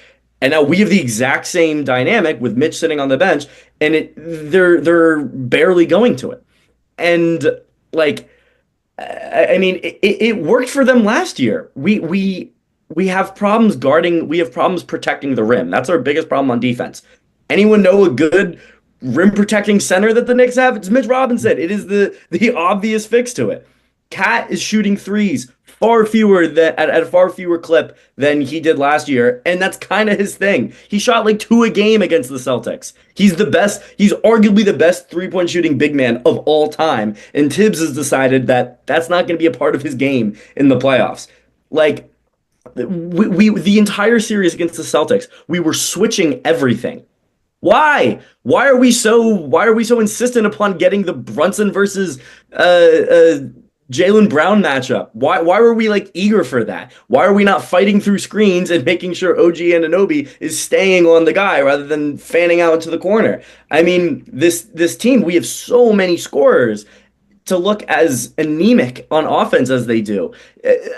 Speaker 3: And now we have the exact same dynamic with Mitch sitting on the bench, and they're barely going to it. And it worked for them last year. We have problems guarding. We have problems protecting the rim. That's our biggest problem on defense. Anyone know a good rim protecting center that the Knicks have? It's Mitch Robinson. It is the obvious fix to it. Cat is shooting threes at a far fewer clip than he did last year, and that's kind of his thing. He shot 2 a game against the Celtics. He's the best. He's arguably the best 3-point shooting big man of all time, and Tibbs has decided that that's not going to be a part of his game in the playoffs. The entire series against the Celtics, we were switching everything. Why? Why are we so insistent upon getting the Brunson versus Jaylen Brown matchup? Why were we eager for that? Why are we not fighting through screens and making sure OG Anunoby is staying on the guy rather than fanning out into the corner? I mean, this team, we have so many scorers. to look as anemic on offense as they do.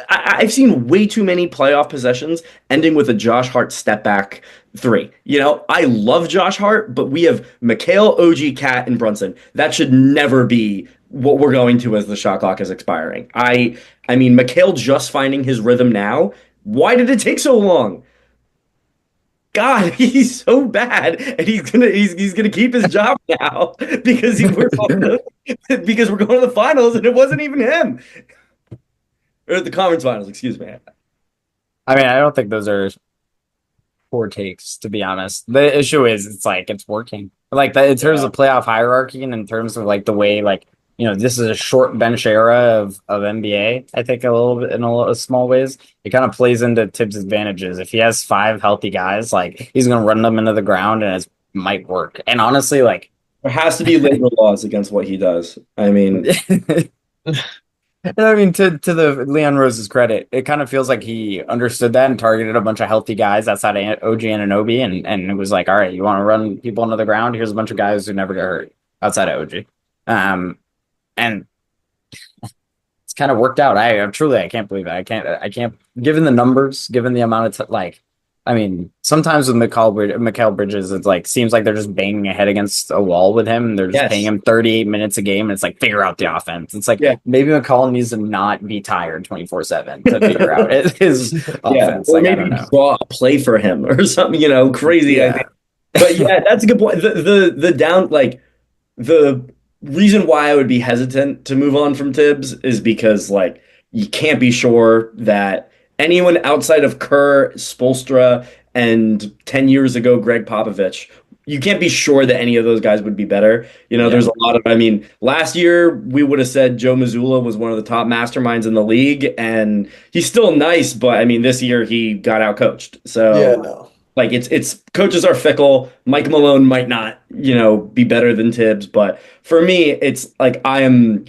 Speaker 3: I've seen way too many playoff possessions ending with a Josh Hart step back three. I love Josh Hart, but we have Mikal, OG, Cat, and Brunson. That should never be what we're going to as the shot clock is expiring. I mean, Mikal just finding his rhythm now. Why did it take so long? God, he's so bad, and he's gonna keep his job now because because we're going to the finals, and it wasn't even him, or the conference finals. Excuse me.
Speaker 1: I mean, I don't think those are poor takes, to be honest. The issue is it's working. Like that in terms of playoff hierarchy and in terms of like the way this is a short bench era of NBA. I think a little bit in a small ways. It kind of plays into Tibbs' advantages. If he has 5 healthy guys, like he's gonna run them into the ground and it might work. And honestly, like
Speaker 3: there has to be labor laws against what he does. I mean
Speaker 1: to the Leon Rose's credit, it kind of feels like he understood that and targeted a bunch of healthy guys outside of OG Anunoby, and it was like, all right, you want to run people into the ground? Here's a bunch of guys who never get hurt outside of OG. And it's kind of worked out. I can't believe it. I can't, given the numbers, given the amount of sometimes with Mikal Bridges, it's like, seems like they're just banging a head against a wall with him. They're just paying him 38 minutes a game. And it's like, figure out the offense. It's like, maybe McCall needs to not be tired 24/7 to figure out his offense.
Speaker 3: Or maybe draw a play for him or something, crazy.
Speaker 1: Yeah.
Speaker 3: But that's a good point. The reason why I would be hesitant to move on from Tibbs is because you can't be sure that anyone outside of Kerr, Spoelstra, and 10 years ago Greg Popovich, you can't be sure that any of those guys would be better. There's a lot of, last year we would have said Joe Mazzulla was one of the top masterminds in the league, and he's still nice, but this year he got outcoached. So it's coaches are fickle. Mike Malone might not, be better than Tibbs, but for me, it's like I'm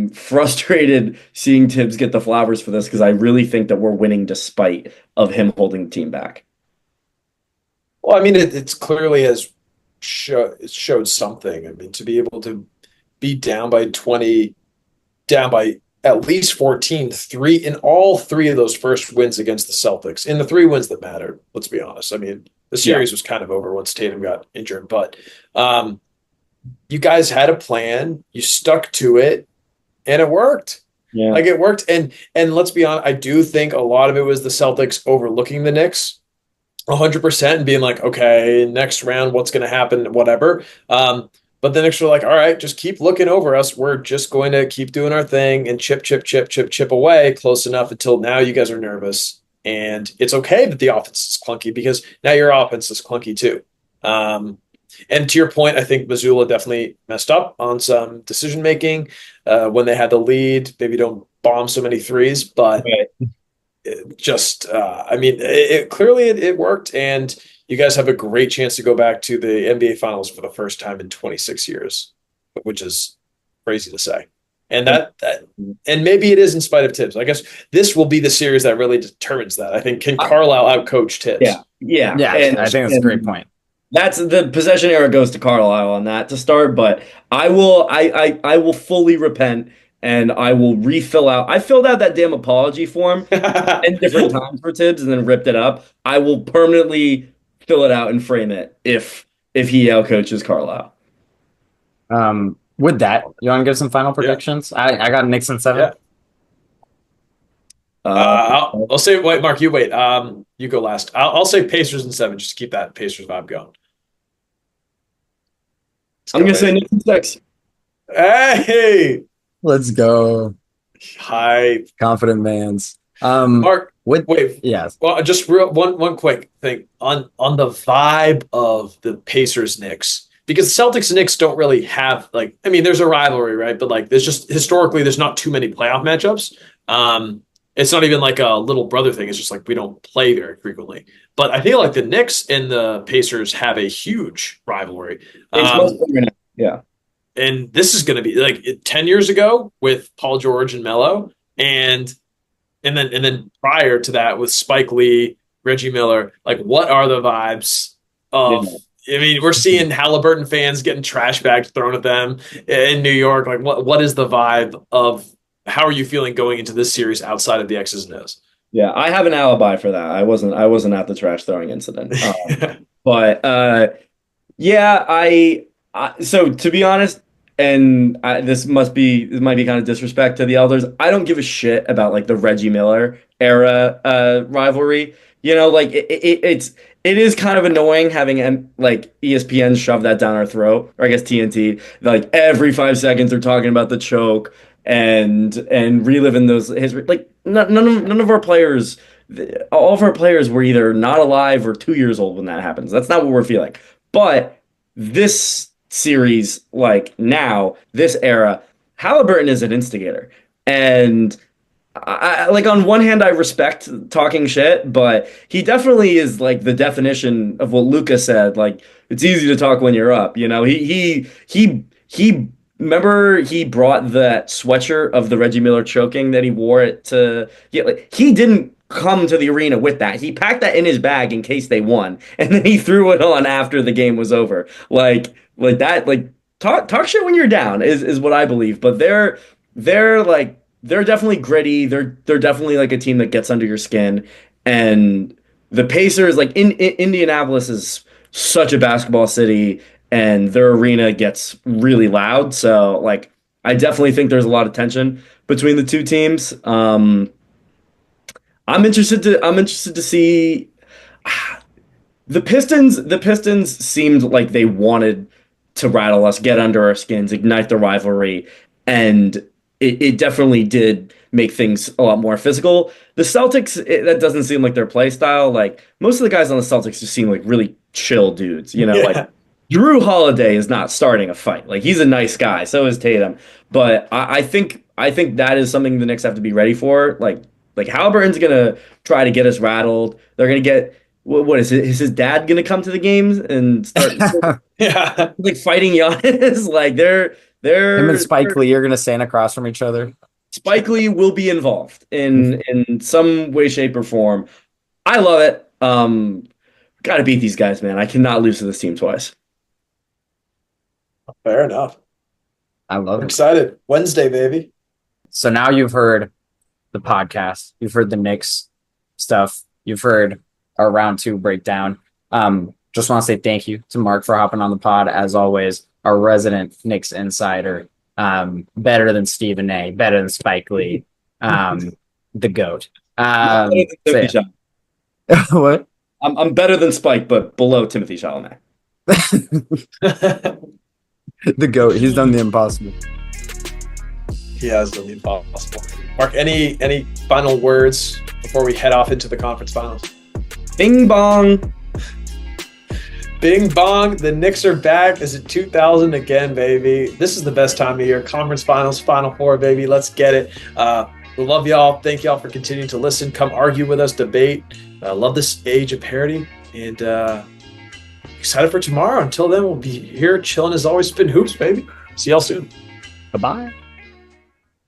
Speaker 3: frustrated seeing Tibbs get the flowers for this because I really think that we're winning despite of him holding the team back.
Speaker 2: Well, it's clearly has showed something. To be able to be down by 20, down by at least 14, in all 3 of those first wins against the Celtics, in the 3 wins that mattered, let's be honest. The series was kind of over once Tatum got injured, but you guys had a plan, you stuck to it, and it worked. Yeah. It worked. And let's be honest, I do think a lot of it was the Celtics overlooking the Knicks 100% and being like, okay, next round, what's going to happen, whatever. But the Knicks were like, all right, just keep looking over us. We're just going to keep doing our thing and chip away close enough until now you guys are nervous. And it's okay that the offense is clunky because now your offense is clunky too. And to your point, I think Mazzulla definitely messed up on some decision-making when they had the lead. Maybe don't bomb so many threes, but clearly it worked. And you guys have a great chance to go back to the NBA Finals for the first time in 26 years, which is crazy to say. And and maybe it is in spite of Tibbs. I guess this will be the series that really determines that. I think, can Carlisle outcoach Tibbs?
Speaker 1: Yeah. And I think that's a great point.
Speaker 3: That's the possession era goes to Carlisle on that to start, but I will fully repent and I will refill out. I filled out that damn apology form 10 different times for Tibbs and then ripped it up. I will permanently fill it out and frame it if he outcoaches Carlisle.
Speaker 1: With that, you want to give some final predictions? I got Knicks in 7.
Speaker 2: Yeah. I'll say, wait, Mark, you wait. You go last. I'll say Pacers in 7. Just keep that Pacers vibe going.
Speaker 3: I'm going to say Knicks in 6.
Speaker 2: Hey!
Speaker 1: Let's go.
Speaker 2: Hi.
Speaker 1: Confident mans.
Speaker 2: Mark, wait.
Speaker 1: Yes.
Speaker 2: Well, just one quick thing on the vibe of the Pacers Knicks, because Celtics and Knicks don't really have there's a rivalry, right? But there's just historically there's not too many playoff matchups. It's not even like a little brother thing. It's just we don't play very frequently. But I feel like the Knicks and the Pacers have a huge rivalry.
Speaker 3: Yeah.
Speaker 2: And this is going to be 10 years ago with Paul George and Melo, and then prior to that with Spike Lee, Reggie Miller. What are the vibes of I mean, we're seeing Halliburton fans getting trash bags thrown at them in New York. Like, what is the vibe of how are you feeling going into this series outside of the X's and O's?
Speaker 3: Yeah, I have an alibi for that. I wasn't at the trash throwing incident. But yeah, so to be honest, and this might be kind of disrespect to the elders. I don't give a shit about like the Reggie Miller era rivalry. Like it is kind of annoying having like ESPN shove that down our throat, or I guess TNT. Like every 5 seconds they're talking about the choke and reliving those history. Like none of our players, all of our players were either not alive or 2 years old when that happens. That's not what we're feeling. But this series, like now, this era, Halliburton is an instigator. And I like on one hand, I respect talking shit, but he definitely is like the definition of what Luca said. Like it's easy to talk when you're up. He remember he brought that sweatshirt of the Reggie Miller choking that he wore it to. Yeah, like, he didn't come to the arena with that. He packed that in his bag in case they won, and then he threw it on after the game was over. Like that. Like talk shit when you're down is what I believe. But they're definitely gritty. They're definitely like a team that gets under your skin. And the Pacers, like in Indianapolis, is such a basketball city, and their arena gets really loud. So like I definitely think there's a lot of tension between the two teams. I'm interested to see the Pistons seemed like they wanted to rattle us, get under our skins, ignite the rivalry, and it definitely did make things a lot more physical. The Celtics, that doesn't seem like their play style. Like most of the guys on the Celtics just seem like really chill dudes. Like Drew Holiday is not starting a fight. Like he's a nice guy. So is Tatum. But I think that is something the Knicks have to be ready for. Like Halliburton's gonna try to get us rattled. They're gonna get what is it? Is his dad gonna come to the games and start
Speaker 2: Yeah.
Speaker 3: like fighting Giannis? Like
Speaker 1: Him and Spike Lee are gonna stand across from each other.
Speaker 3: Spike Lee will be involved in some way, shape, or form. I love it. Gotta beat these guys, man. I cannot lose to this team twice.
Speaker 2: Fair enough.
Speaker 1: I love
Speaker 2: I'm
Speaker 1: it.
Speaker 2: excited. Wednesday, baby.
Speaker 1: So now you've heard the podcast, you've heard the Knicks stuff, you've heard our round two breakdown. Just want to say thank you to Mark for hopping on the pod, as always, our resident Knicks insider. Better than Stephen A, better than Spike Lee, the GOAT.
Speaker 3: Better than Timothy
Speaker 1: So, what?
Speaker 3: I'm better than Spike, but below Timothy Chalamet.
Speaker 1: The GOAT. He's done the impossible.
Speaker 2: He has done the impossible. Mark, any final words before we head off into the conference finals?
Speaker 3: Bing bong.
Speaker 2: Bing bong, the Knicks are back. Is it 2000 again, baby? This is the best time of year. Conference finals, Final Four, baby. Let's get it. We love y'all. Thank y'all for continuing to listen. Come argue with us, debate. Love this age of parody. And excited for tomorrow. Until then, we'll be here chilling as always. Spittin' Hoops, baby. See y'all soon.
Speaker 1: Bye-bye.